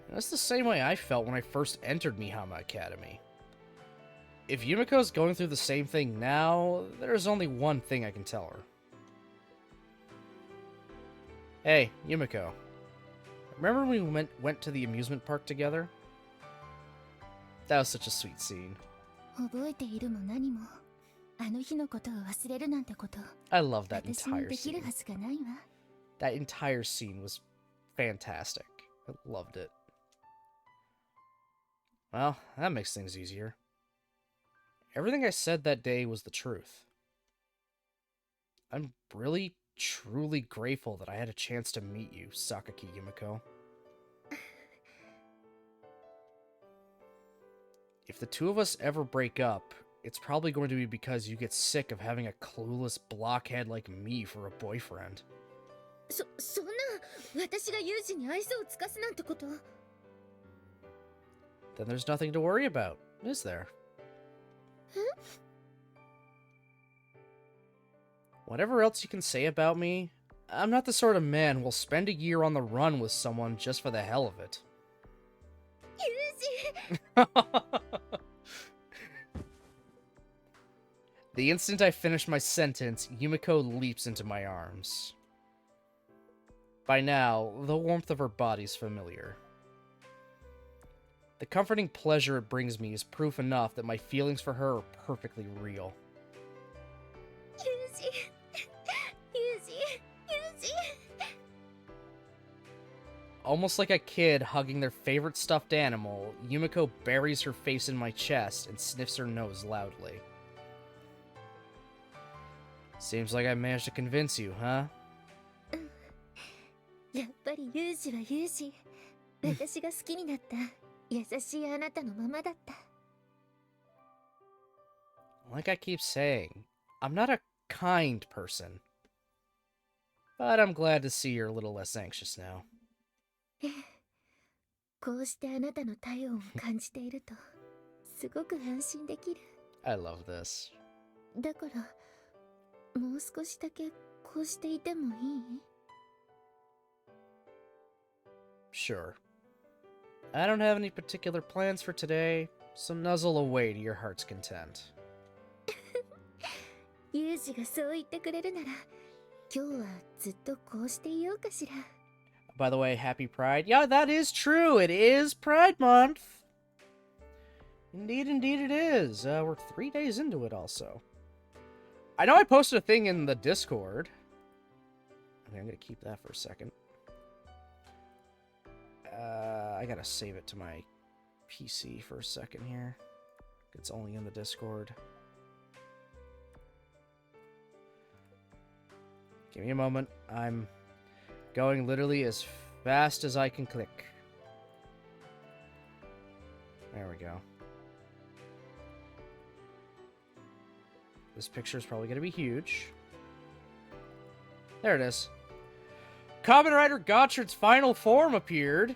And that's the same way I felt when I first entered Mihama Academy. If Yumiko's going through the same thing now, there's only one thing I can tell her. Hey, Yumiko. Remember when we went to the amusement park together? That was such a sweet scene. 覚えているも何もあの日のことを忘れるなんてこと I love that 私に entire できる scene. はずがないわ。 That entire scene was fantastic. I loved it. Well, that makes things easier. Everything I said that day was the truth. I'm really, truly grateful that I had a chance to meet you, Sakaki Yumiko. If the two of us ever break up, it's probably going to be because you get sick of having a clueless blockhead like me for a boyfriend. そんな私がユージに愛想を尽かすなんてこと。 Then there's nothing to worry about, is there? Whatever else you can say about me, I'm not the sort of man who will spend a year on the run with someone just for the hell of it. ユージ The instant I finish my sentence, Yumiko leaps into my arms. By now, the warmth of her body's familiar. The comforting pleasure it brings me is proof enough that my feelings for her are perfectly real. ユージユージユージ Almost like a kid hugging their favorite stuffed animal, Yumiko buries her face in my chest and sniffs her nose loudly. Seems like I managed to convince you, huh? やっぱりユージはユージ。私が好きになった優しいあなたのままだった。 Like I keep saying, I'm not a kind person. But I'm glad to see you're a little less anxious now. こうしてあなたの体温を感じているとすごく安心できる。 I love this. だからもう少しだけこうしていてもいい？ Sure. I don't have any particular plans for today, so nuzzle away to your heart's content. ユージがそう言ってくれるなら今日はずっとこうしていようかしら。 By the way, happy Pride. Yeah, that is true. It is Pride Month. Indeed, indeed it is. We're 3 days into it also. I know I posted a thing in the Discord. Okay, I'm going to keep that for a second. I got to save it to my PC for a second here. It's only in the Discord. Give me a moment. I'm going literally as fast as I can click. There we go. This picture is probably going to be huge. There it is. Kamen Rider Gotchard's final form appeared.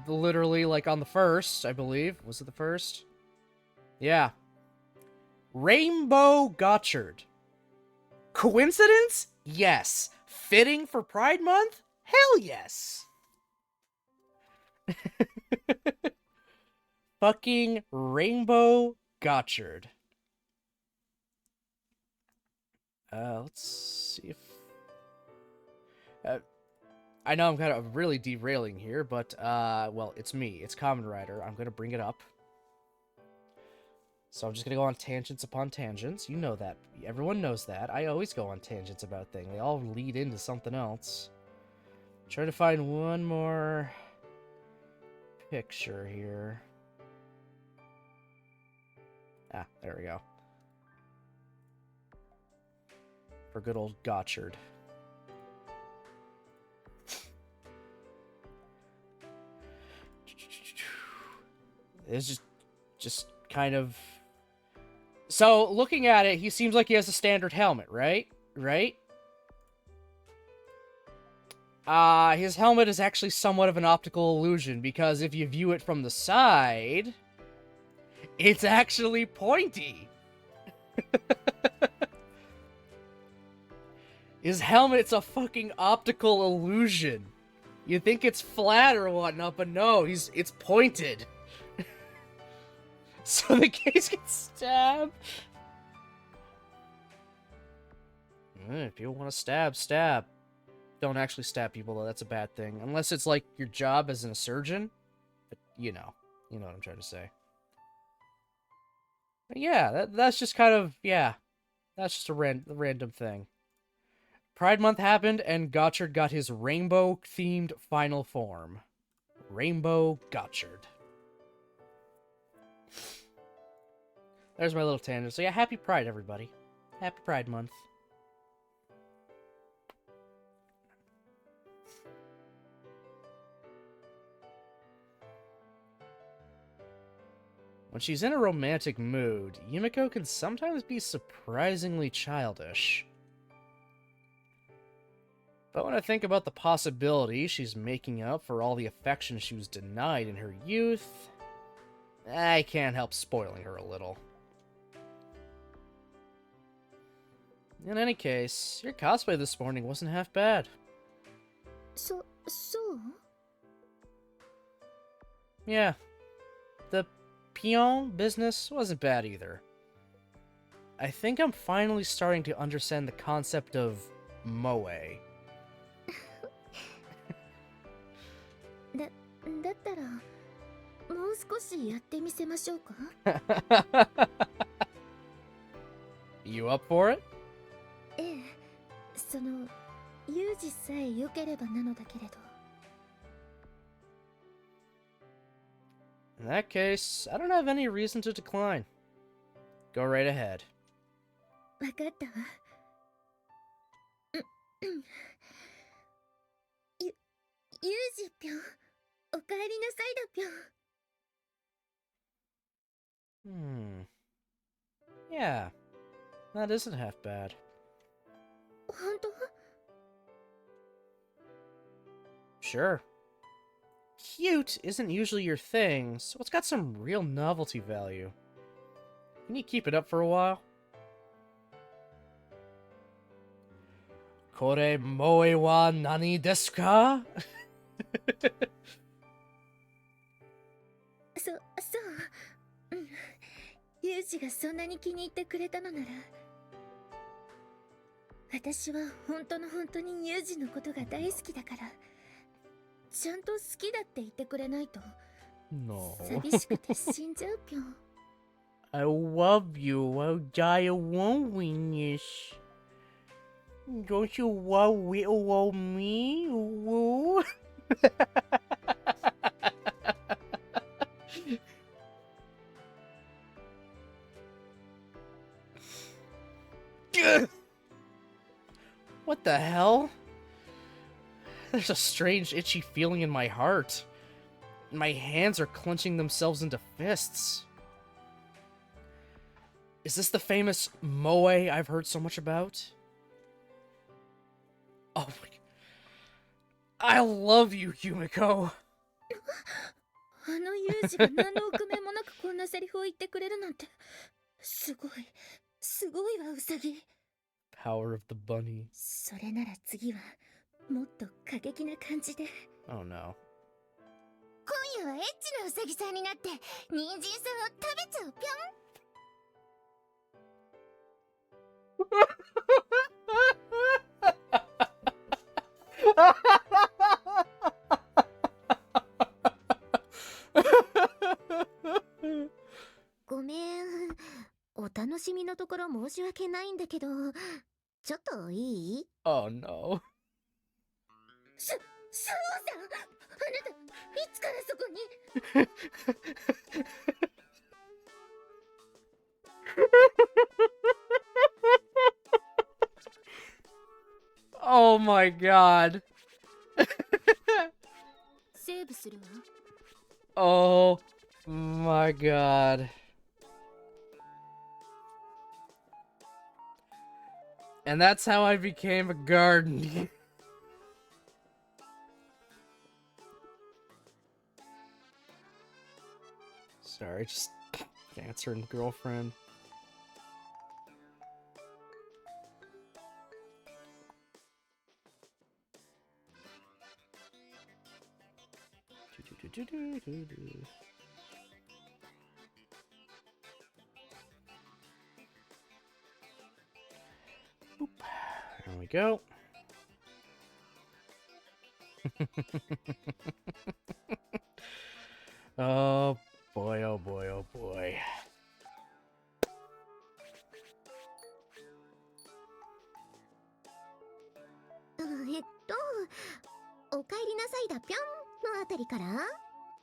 Literally, like, on the 1st, I believe. Was it the 1st? Yeah. Rainbow Gotchard. Coincidence? Yes. Fitting for Pride Month? Hell yes. Fucking Rainbow Gotchard. Let's see if... I know I'm kind of really derailing here, but, well, it's me. It's Kamen Rider. I'm gonna bring it up. So I'm just gonna go on tangents upon tangents. You know that. Everyone knows that. I always go on tangents about things. They all lead into something else. Try to find one more picture here. Ah, there we go. For good old Gotchard. It's just kind of... So, looking at it, he seems like he has a standard helmet, right? Right? His helmet is actually somewhat of an optical illusion, because if you view it from the side, it's actually pointy. His helmet's a fucking optical illusion. You think it's flat or whatnot, but no, it's pointed. So the case gets stabbed. If people want to stab, stab. Don't actually stab people, though. That's a bad thing. Unless it's like your job as a surgeon. But you know what I'm trying to say. But yeah, that's just kind of, yeah. That's just a random thing. Pride Month happened, and Gotchard got his rainbow-themed final form. Rainbow Gotchard. There's my little tangent. So yeah, happy Pride, everybody. Happy Pride Month. When she's in a romantic mood, Yumiko can sometimes be surprisingly childish. But when I think about the possibility she's making up for all the affection she was denied in her youth, I can't help spoiling her a little. In any case, your cosplay this morning wasn't half bad. So? Yeah. The peon business wasn't bad either. I think I'm finally starting to understand the concept of moe. だったらもう少しやってみせましょうか。You up for it? ええ、そのユージさえ良ければなのだけれど。In that case, I don't have any reason to decline. Go right ahead. わかったわ。ユージぴょん、おかえりなさいだぴょん。Yeah, that isn't half bad. 本当？ Sure. cute isn't usually your thing, so it's got some real novelty value. Can you keep it up for a while? Kore moe wa nani desu ka? そう。ユージがそんなに気に入ってくれたのなら、私は本当にユージのことが大好きだから、ちゃんと好きだって言ってくれないと No. 寂しくて死んじゃうぴょん。I love you. I'll die alone in this. Don't you want little me? Woo? What the hell? There's a strange itchy feeling in my heart. My hands are clenching themselves into fists. Is this the famous moe I've heard so much about? Oh my... I love you, Yumiko! あのユージが何の臆面もなくこんなセリフを言ってくれるなんて、すごいわ、ウサギ。Power of the bunny. それなら次はもっと過激な感じで。Oh no. 今夜はエッチなウサギさんになって人参さんを食べちゃうぴょん。ごめん、お楽しみのところ申し訳ないんだけど、ちょっといい？ Oh no. シュオさん、あなたいつからそこに？Oh my god. セーブするわ。Oh my god. And that's how I became a garden. Sorry, just answering girlfriend. Boop. There we go. Oh boy, oh boy, oh boy. お帰りなさいだぴょんのあたりから？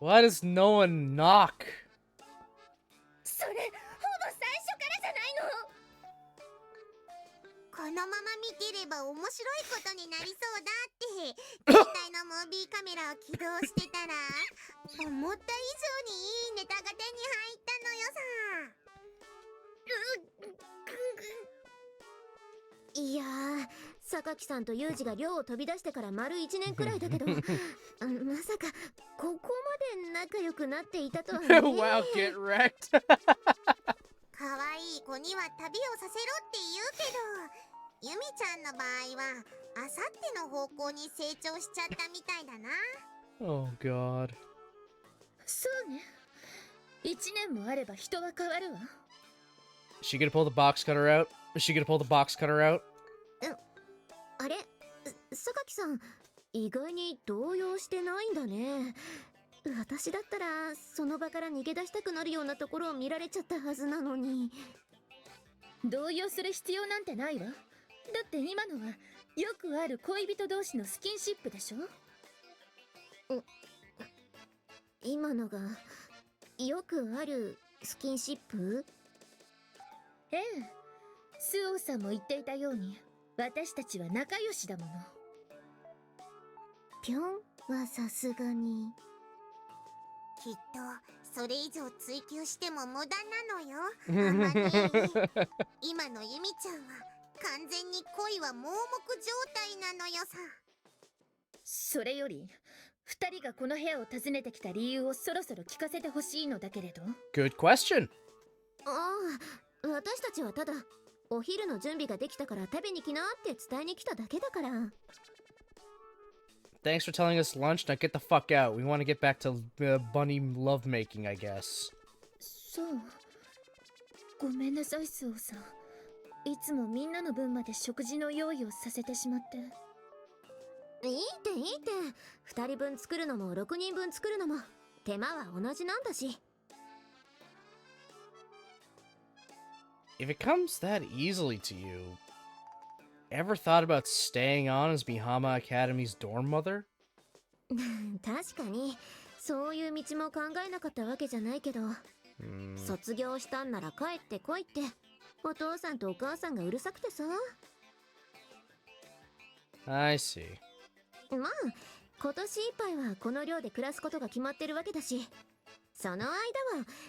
Why does no one knock? それ、ほぼ最初からじゃないの？このまま見てれば面白いことになりそうだって携帯のムービーカメラを起動してたら思った以上にいいネタが手に入ったのよさ。いやー、榊さんとユージが寮を飛び出してから丸1年くらいだけどまさかここまで仲良くなっていたとはね。Wow, get wrecked. 可愛い子には旅をさせろって言うけど、ユミちゃんの場合はあさっての方向に成長しちゃったみたいだな。Oh god. そうね。1年もあれば人は変わるわ。Is she gonna pull the box cutter out? Is she gonna pull the box cutter out? あれ、榊さん、意外に動揺してないんだね。私だったらその場から逃げ出したくなるようなところを見られちゃったはずなのに。動揺する必要なんてないわ。だって今のはよくある恋人同士のスキンシップでしょ。今のがよくあるスキンシップ？ええ、スオさんも言っていたように私たちは仲良しだもの。ぴょんはさすがに。きっとそれ以上追求しても無駄なのよ。あまり今のユミちゃんは完全に恋は盲目状態なのよさ。それより二人がこの部屋を訪ねてきた理由をそろそろ聞かせてほしいのだけれど。Good question. ああ、私たちはただお昼の準備ができたから食べに来なって伝えに来ただけだから。 Thanks for telling us lunch. Now get the fuck out. We want to get back to bunny lovemaking, I guess. そう。ごめんなさい、スオさん。いつもみんなの分まで食事の用意をさせてしまって。いいっていいって、2人分作るのも6人分作るのも手間は同じなんだし。 If it comes that easily to you, ever thought about staying on as Mihama Academy's dorm mother? 確かにそういう道も考えなかったわけじゃないけど、卒業したんなら帰ってこいってお父さんとお母さんがうるさくてさ。 I see. まあ今年いっぱいはこの寮で暮らすことが決まってるわけだし、その間は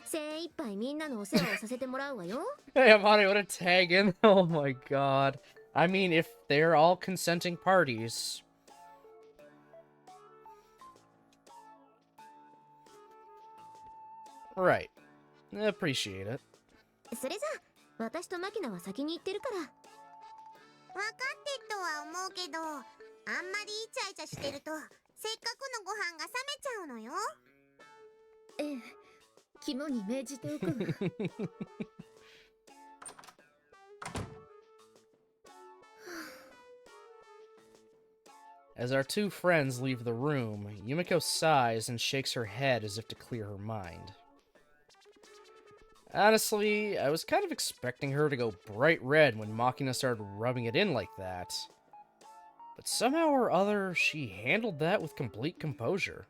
精一杯みんなのお世話をさせてもらうわよ。 Hey, Amani, what a tag in. Oh my god. I mean, if they're all consenting parties. Right. Appreciate it. それじゃ私とマキナは先に行ってるから。分かってっとは思うけど、あんまりイチャイチャしてるとせっかくのご飯が冷めちゃうのよ。ええ、肝に銘じておくわ。As our two friends leave the room, Yumiko sighs and shakes her head as if to clear her mind. Honestly, I was kind of expecting her to go bright red when Machina started rubbing it in like that. But somehow or other, she handled that with complete composure.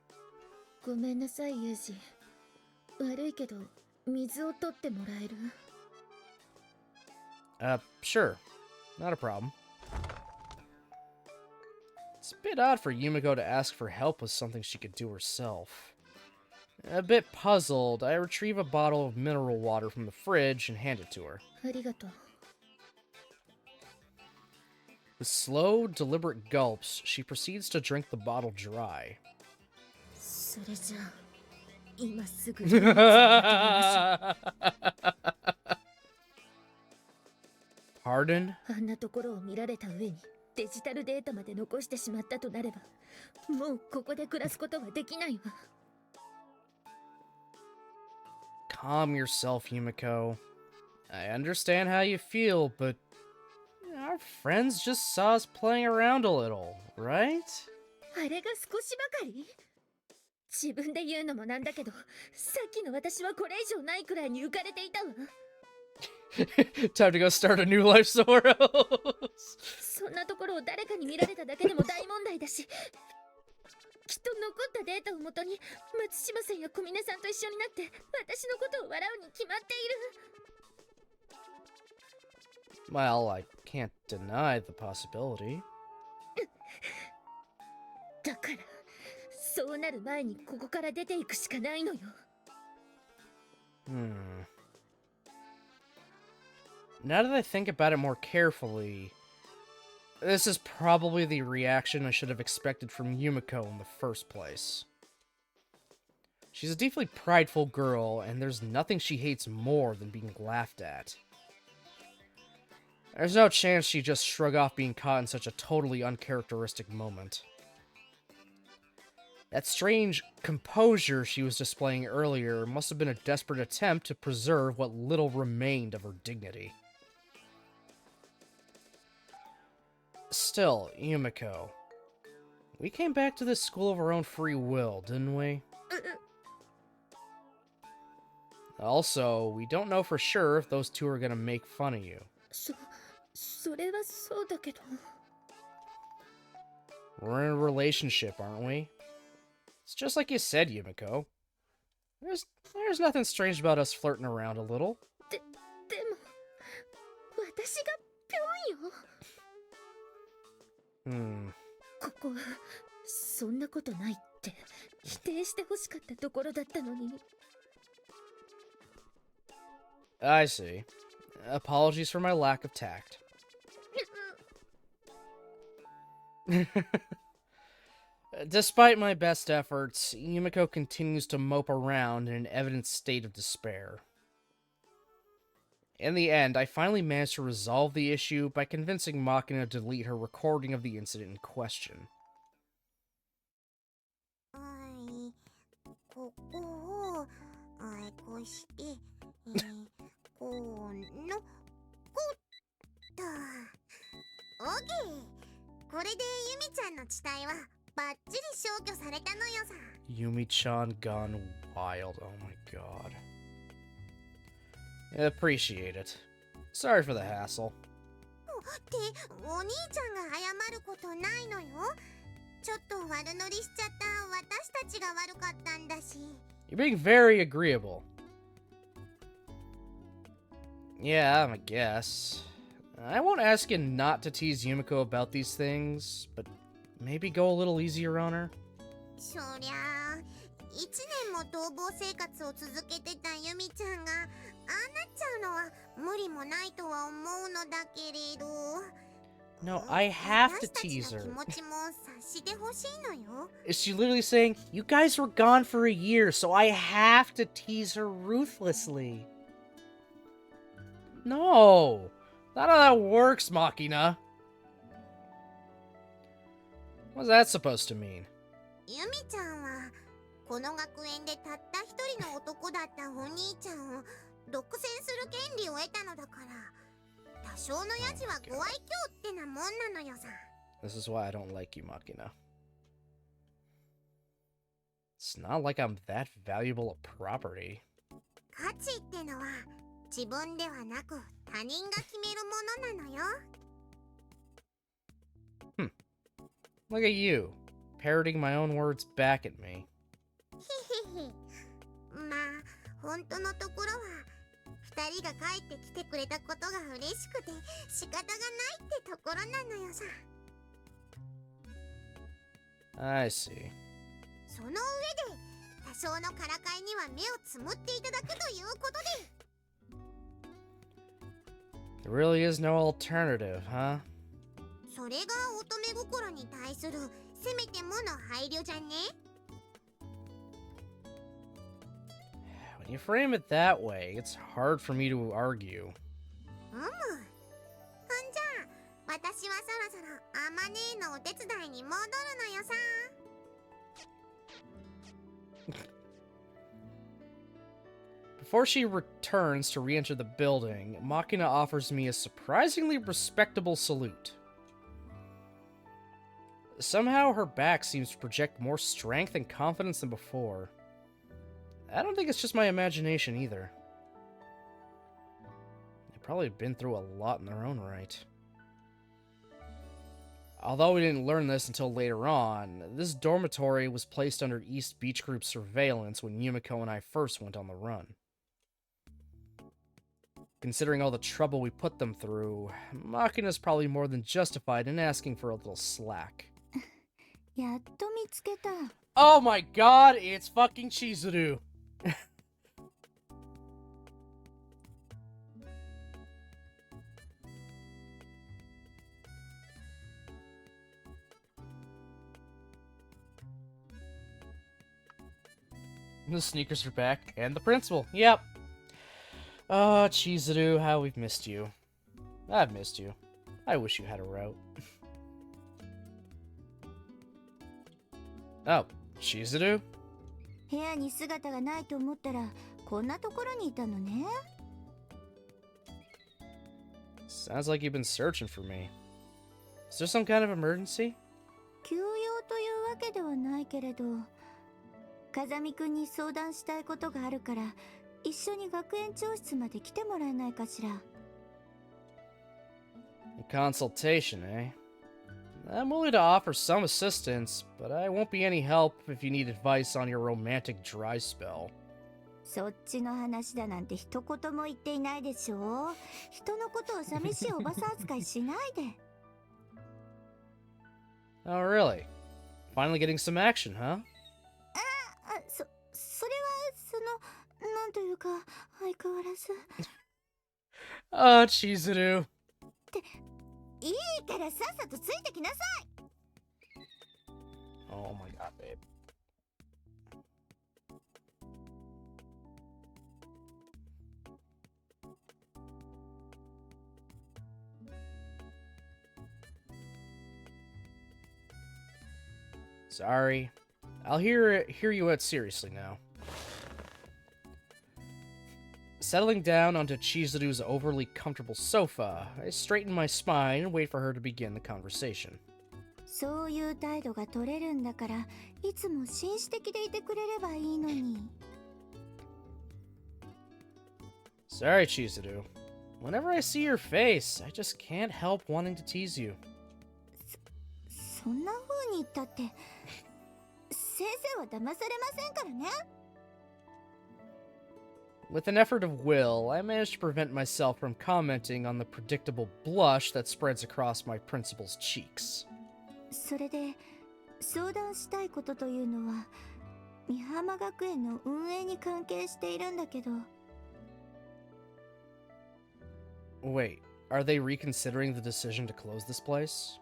ごめんなさい、ユージ。悪いけど、水を取ってもらえる？ Sure. Not a problem. It's a bit odd for Yumiko to ask for help with something she could do herself. A bit puzzled, I retrieve a bottle of mineral water from the fridge and hand it to her. ありがとう。 With slow, deliberate gulps, she proceeds to drink the bottle dry. それじゃあ今すぐ。 Pardon? あんなところを見られた上にデジタルデータまで残してしまったとなれば、もうここで暮らすことはできないわ。 Calm yourself, Yumiko. I understand how you feel, but our friends just saw us playing around a little, right? あれが少しばかり？自分で言うのもなんだけど、さっきの私はこれ以上ないくらいに浮かれていたわ。 Time to go start a new life, Soros. そんなところを誰かに見られただけでも大問題だし、きっと残ったデータをもとに松島さんや小峰さんと一緒になって私のことを笑うに決まっている。 Well, I can't deny the possibility. だからそうなる前にここから出ていくしかないのよ。 Now that I think about it more carefully, this is probably the reaction I should have expected from Yumiko in the first place. She's a deeply prideful girl, and there's nothing she hates more than being laughed at. There's no chance she'd just shrug off being caught in such a totally uncharacteristic moment. That strange composure she was displaying earlier must have been a desperate attempt to preserve what little remained of her dignity. Still, Yumiko, we came back to this school of our own free will, didn't we? Also, we don't know for sure if those two are gonna make fun of you. それはそうだけど。 We're in a relationship, aren't we? It's just like you said, Yumiko. There's nothing strange about us flirting around a little. でも私がぴょんよ。ここはそんなことないって否定してほしかったところだったのに。 I see. Apologies for my lack of tact. Despite my best efforts, Yumiko continues to mope around in an evident state of despair. In the end, I finally managed to resolve the issue by convincing Machina to delete her recording of the incident in question. ここをこうして、このこっと。オーケー。これでユミちゃんの地帯はバッチリ消去されたのよさ。Yumi-chan gone wild. Oh my god. Appreciate it. Sorry for the hassle. ってお兄ちゃんが謝ることないのよ。ちょっと悪乗りしちゃった私たちが悪かったんだし。You're being very agreeable. Yeah, I guess. I won't ask you not to tease Yumiko about these things, but maybe go a little easier on her? そりゃあ1年も逃亡生活を続けてたユミちゃんがああなっちゃうのは無理もないとは思うのだけれど。No, I have to tease her. Is she literally saying, you guys were gone for a year, so I have to tease her ruthlessly? No, not how that works, Machina. What's that supposed to mean? ユミちゃんはこの学園でたった一人の男だったお兄ちゃんを独占する権利を得たのだから。多少のヤジはご愛嬌ってなもんなのよさ。This is why I don't like you, Machina. It's not like I'm that valuable a property. 価値ってのは自分ではなく他人が決めるものなのよ。Look at you, parroting my own words back at me. へへへ。まあ、本当のところは2人が帰ってきてくれたことが嬉しくて仕方がないってところなのよさ。I see. その上で多少のからかいには目をつむっていただくということで。There really is no alternative, huh? それが乙女心に対するせめてもの配慮じゃね。When you frame it that way, it's hard for me to argue. ほんじゃ私はそろそろあまねえのお手伝いに戻るのよさ。Before she returns to re-enter the building, Machina offers me a surprisingly respectable salute. Somehow her back seems to project more strength and confidence than before. I don't think it's just my imagination either. They've probably been through a lot in their own right. Although we didn't learn this until later on, this dormitory was placed under East Beach Group's surveillance when Yumiko and I first went on the run. Considering all the trouble we put them through, Machina's probably more than justified in asking for a little slack. やっと見つけた。Oh my god, it's fucking Chizuru! The sneakers are back, and the principal. Yep. Oh, Chizuru, how we've missed you. I've missed you. I wish you had a route. Oh, Chizuru? 部屋に姿がないと思ったらこんなところにいたのね。Sounds like you've been searching for me. Is there some kind of emergency? 休養というわけではないけれど、風見くんに相談したいことがあるから一緒に学園長室まで来てもらえないかしら。A consultation, eh? I'm willing to offer some assistance, but I won't be any help if you need advice on your romantic dry spell. そっちの話だなんて一言も言っていないでしょ。人のことを寂しいおばさん扱いしないで。Oh, really? Finally getting some action, huh? それはなんというか相変わらず。Oh, Chizuru. いいからさっさとついてきなさい。Oh my god, babe. Sorry. I'll hear you out seriously now. Settling down onto Chizuru's overly comfortable sofa, I straighten my spine and wait for her to begin the conversation. そういう態度が取れるんだから、いつも紳士的でいてくれればいいのに。Sorry, Chizuru. Whenever I see your face, I just can't help wanting to tease you. そんな風に言ったって、先生は騙されませんからね。With an effort of will, I managed to prevent myself from commenting on the predictable blush that spreads across my principal's cheeks. それで、相談したいことというのは、美浜学園の運営に関係しているんだけど。Wait, are they reconsidering the decision to close this place?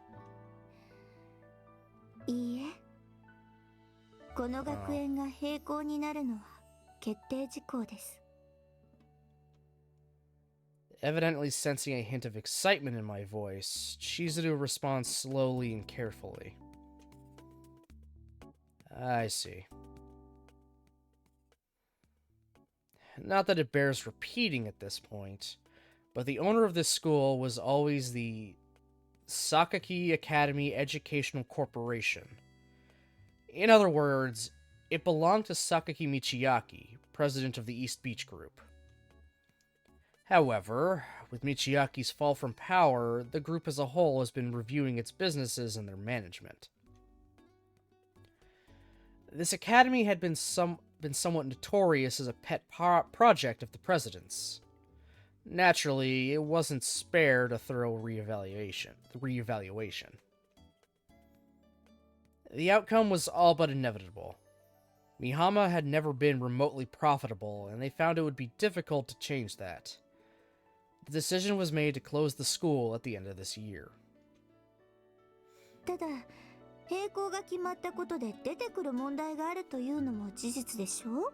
いいえ。この学園が閉校になるのは決定事項です。Evidently sensing a hint of excitement in my voice, Chizuru responds slowly and carefully. I see. Not that it bears repeating at this point, but the owner of this school was always the Sakaki Academy Educational Corporation. In other words, it belonged to Sakaki Michiyaki, president of the East Beach Group. However, with Michiyaki's fall from power, the group as a whole has been reviewing its businesses and their management. This academy had been somewhat notorious as a pet project of the president's. Naturally, it wasn't spared a thorough reevaluation. The outcome was all but inevitable. Mihama had never been remotely profitable, and they found it would be difficult to change that. The decision was made to close the school at the end of this year. ただ、閉校が決まったことで出てくる問題があるというのも事実でしょ?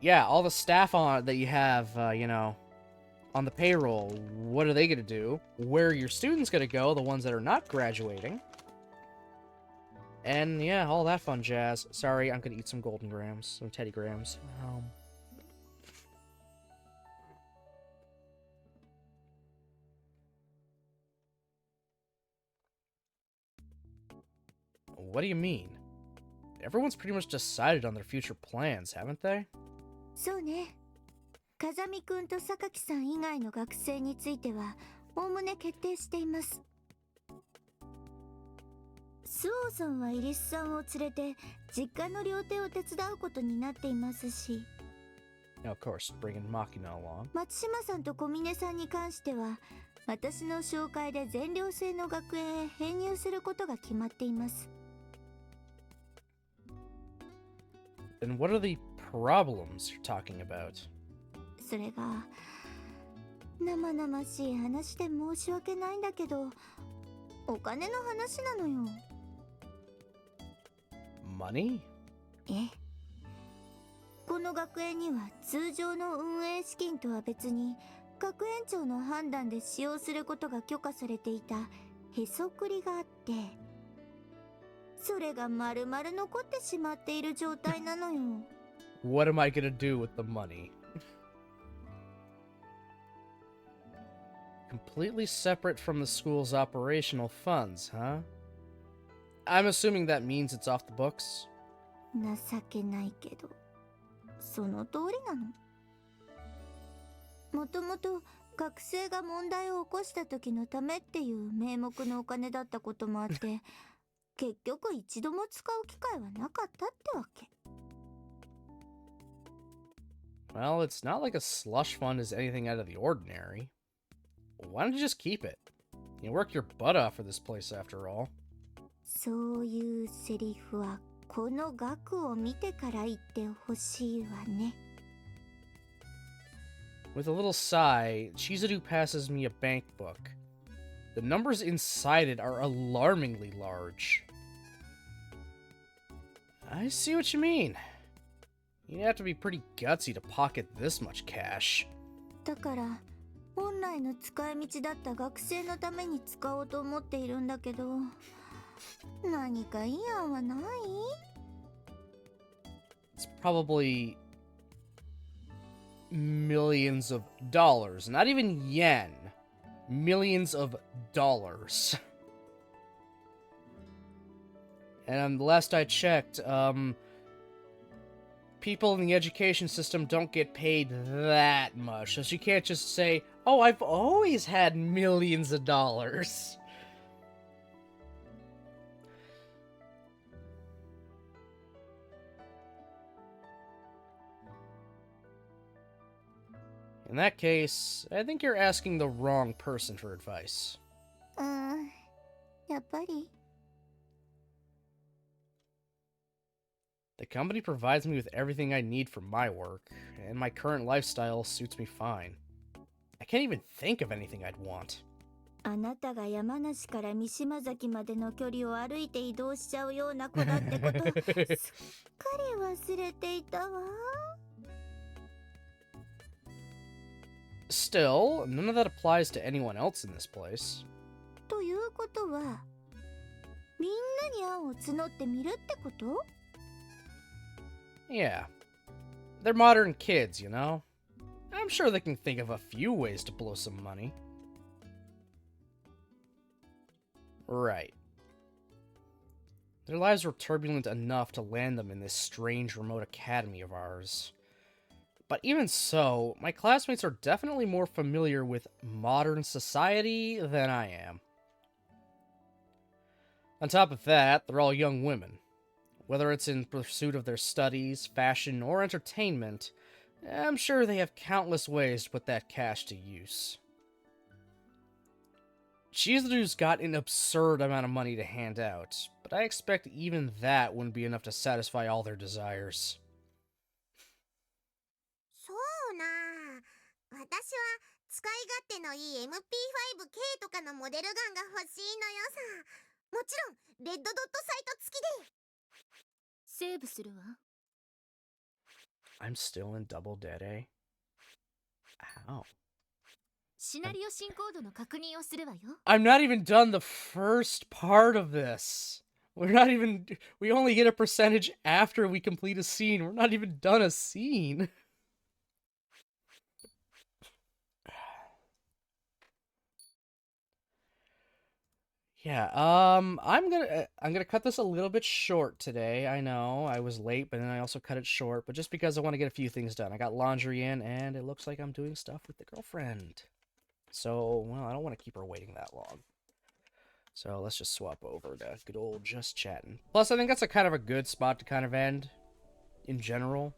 Yeah, all the staff that you have, on the payroll, what are they going to do? Where are your students going to go, the ones that are not graduating? And yeah, all that fun jazz. Sorry, I'm going to eat some golden grams, some teddy grams. What do you mean? Everyone's pretty much decided on their future plans, haven't they? そうね。風見くんと榊さん以外の学生については、おおむね決定しています。スオーさんはイリスさんを連れて、実家の料亭を手伝うことになっていますし。Now, of course, bringing Makina along. 松島さんと小峰さんに関しては、私の紹介で全寮制の学園へ編入することが決まっています。Then what are the problems you're talking about? それが生々しい話で申し訳ないんだけど、お金の話なのよ。Money? ええ。この学園には通常の運営資金とは別に学園長の判断で使用することが許可されていたへそくりがあって、それが丸々残ってしまっている状態なのよ。What am I gonna do with the money? Completely separate from the school's operational funds, huh? I'm assuming that means it's off the books? 情けないけど、その通りなの。もともと学生が問題を起こした時のためっていう名目のお金だったこともあって、結局一度も使う機会はなかったってわけ。Well, it's not like a slush fund is anything out of the ordinary. Why don't you just keep it? You worked your butt off for this place after all. そういうセリフはこの額を見てから言ってほしいわね。With a little sigh, Chizuru passes me a bank book. The numbers inside it are alarmingly large. I see what you mean. You'd have to be pretty gutsy to pocket this much cash. だから本来の使い道だった学生のために使おうと思っているんだけど、何かいい案はない？ It's probably millions of dollars. Not even yen. Millions of dollars. And the last I checked, people in the education system don't get paid that much. So you can't just say, oh, I've always had millions of dollars. In that case, I think you're asking the wrong person for advice. やっぱり The company provides me with everything I need for my work, and my current lifestyle suits me fine. I can't even think of anything I'd want. あなたが山梨から三島崎までの距離を歩いて移動しちゃうような子だってことすっかり忘れていたわ。 Still, none of that applies to anyone else in this place. ということは、みんなに案を募ってみるってこと？ Yeah. They're modern kids, you know? I'm sure they can think of a few ways to blow some money. Right. Their lives were turbulent enough to land them in this strange remote academy of ours. But even so, my classmates are definitely more familiar with modern society than I am. On top of that, they're all young women. Whether it's in pursuit of their studies, fashion, or entertainment, I'm sure they have countless ways to put that cash to use. Chizuru's got an absurd amount of money to hand out, but I expect even that wouldn't be enough to satisfy all their desires. そうなあ、私は使い勝手のいい MP5K とかのモデルガンが欲しいのよさ。もちろんレッドドットサイト付きで。セーブするわ。I'm still in double dead A? How? シナリオ進行度の確認をするわよ。I'm not even done the first part of this. We only get a percentage after we complete a scene. We're not even done a scene. Yeah, I'm gonna cut this a little bit short today. I know I was late, but then I also cut it short, but just because I want to get a few things done. I got laundry in, and it looks like I'm doing stuff with the girlfriend. So, well, I don't want to keep her waiting that long. So let's just swap over to good old just chatting. Plus, I think that's a kind of a good spot to kind of end, in general.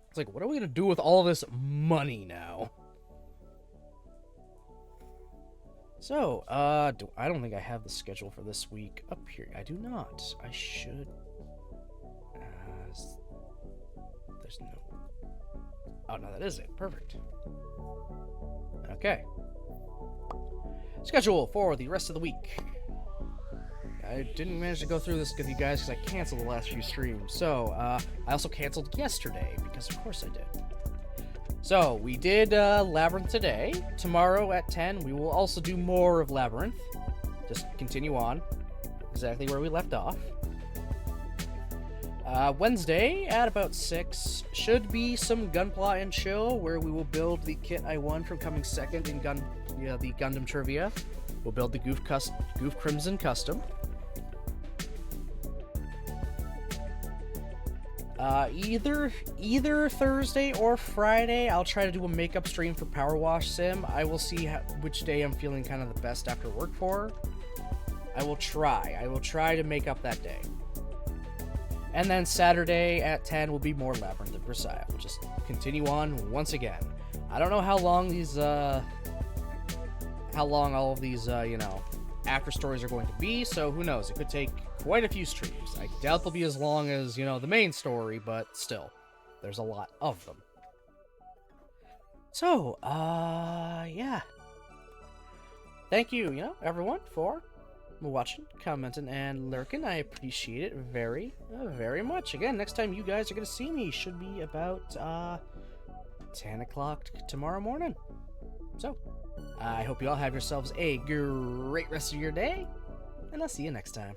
It's like, what are we gonna do with all this money now? So, I don't think I have the schedule for this week up here. I do not. I should. There's no. Oh, no, that is it. Perfect. Okay. Schedule for the rest of the week. I didn't manage to go through this with you guys because I canceled the last few streams. So, I also canceled yesterday because, of course, I did. So, we did Labyrinth today. Tomorrow at 10, we will also do more of Labyrinth. Just continue on exactly where we left off. Wednesday at about 6 should be some Gunpla and Chill, where we will build the kit I won from coming second in the Gundam Trivia. We'll build the Goof Crimson Custom. Either Thursday or Friday, I'll try to do a makeup stream for Power Wash Sim. I will see which day I'm feeling kind of the best after work for. I will try to make up that day. And then Saturday at 10 will be more Labyrinth and Versailles. We'll just continue on once again. I don't know how long all of these, after stories are going to be, so who knows? It could take quite a few streams. I doubt they'll be as long as, the main story, but still, there's a lot of them. So, yeah. Thank you, everyone, for watching, commenting, and lurking. I appreciate it very, very much. Again, next time you guys are going to see me should be about 10 o'clock tomorrow morning. So, I hope you all have yourselves a great rest of your day, and I'll see you next time.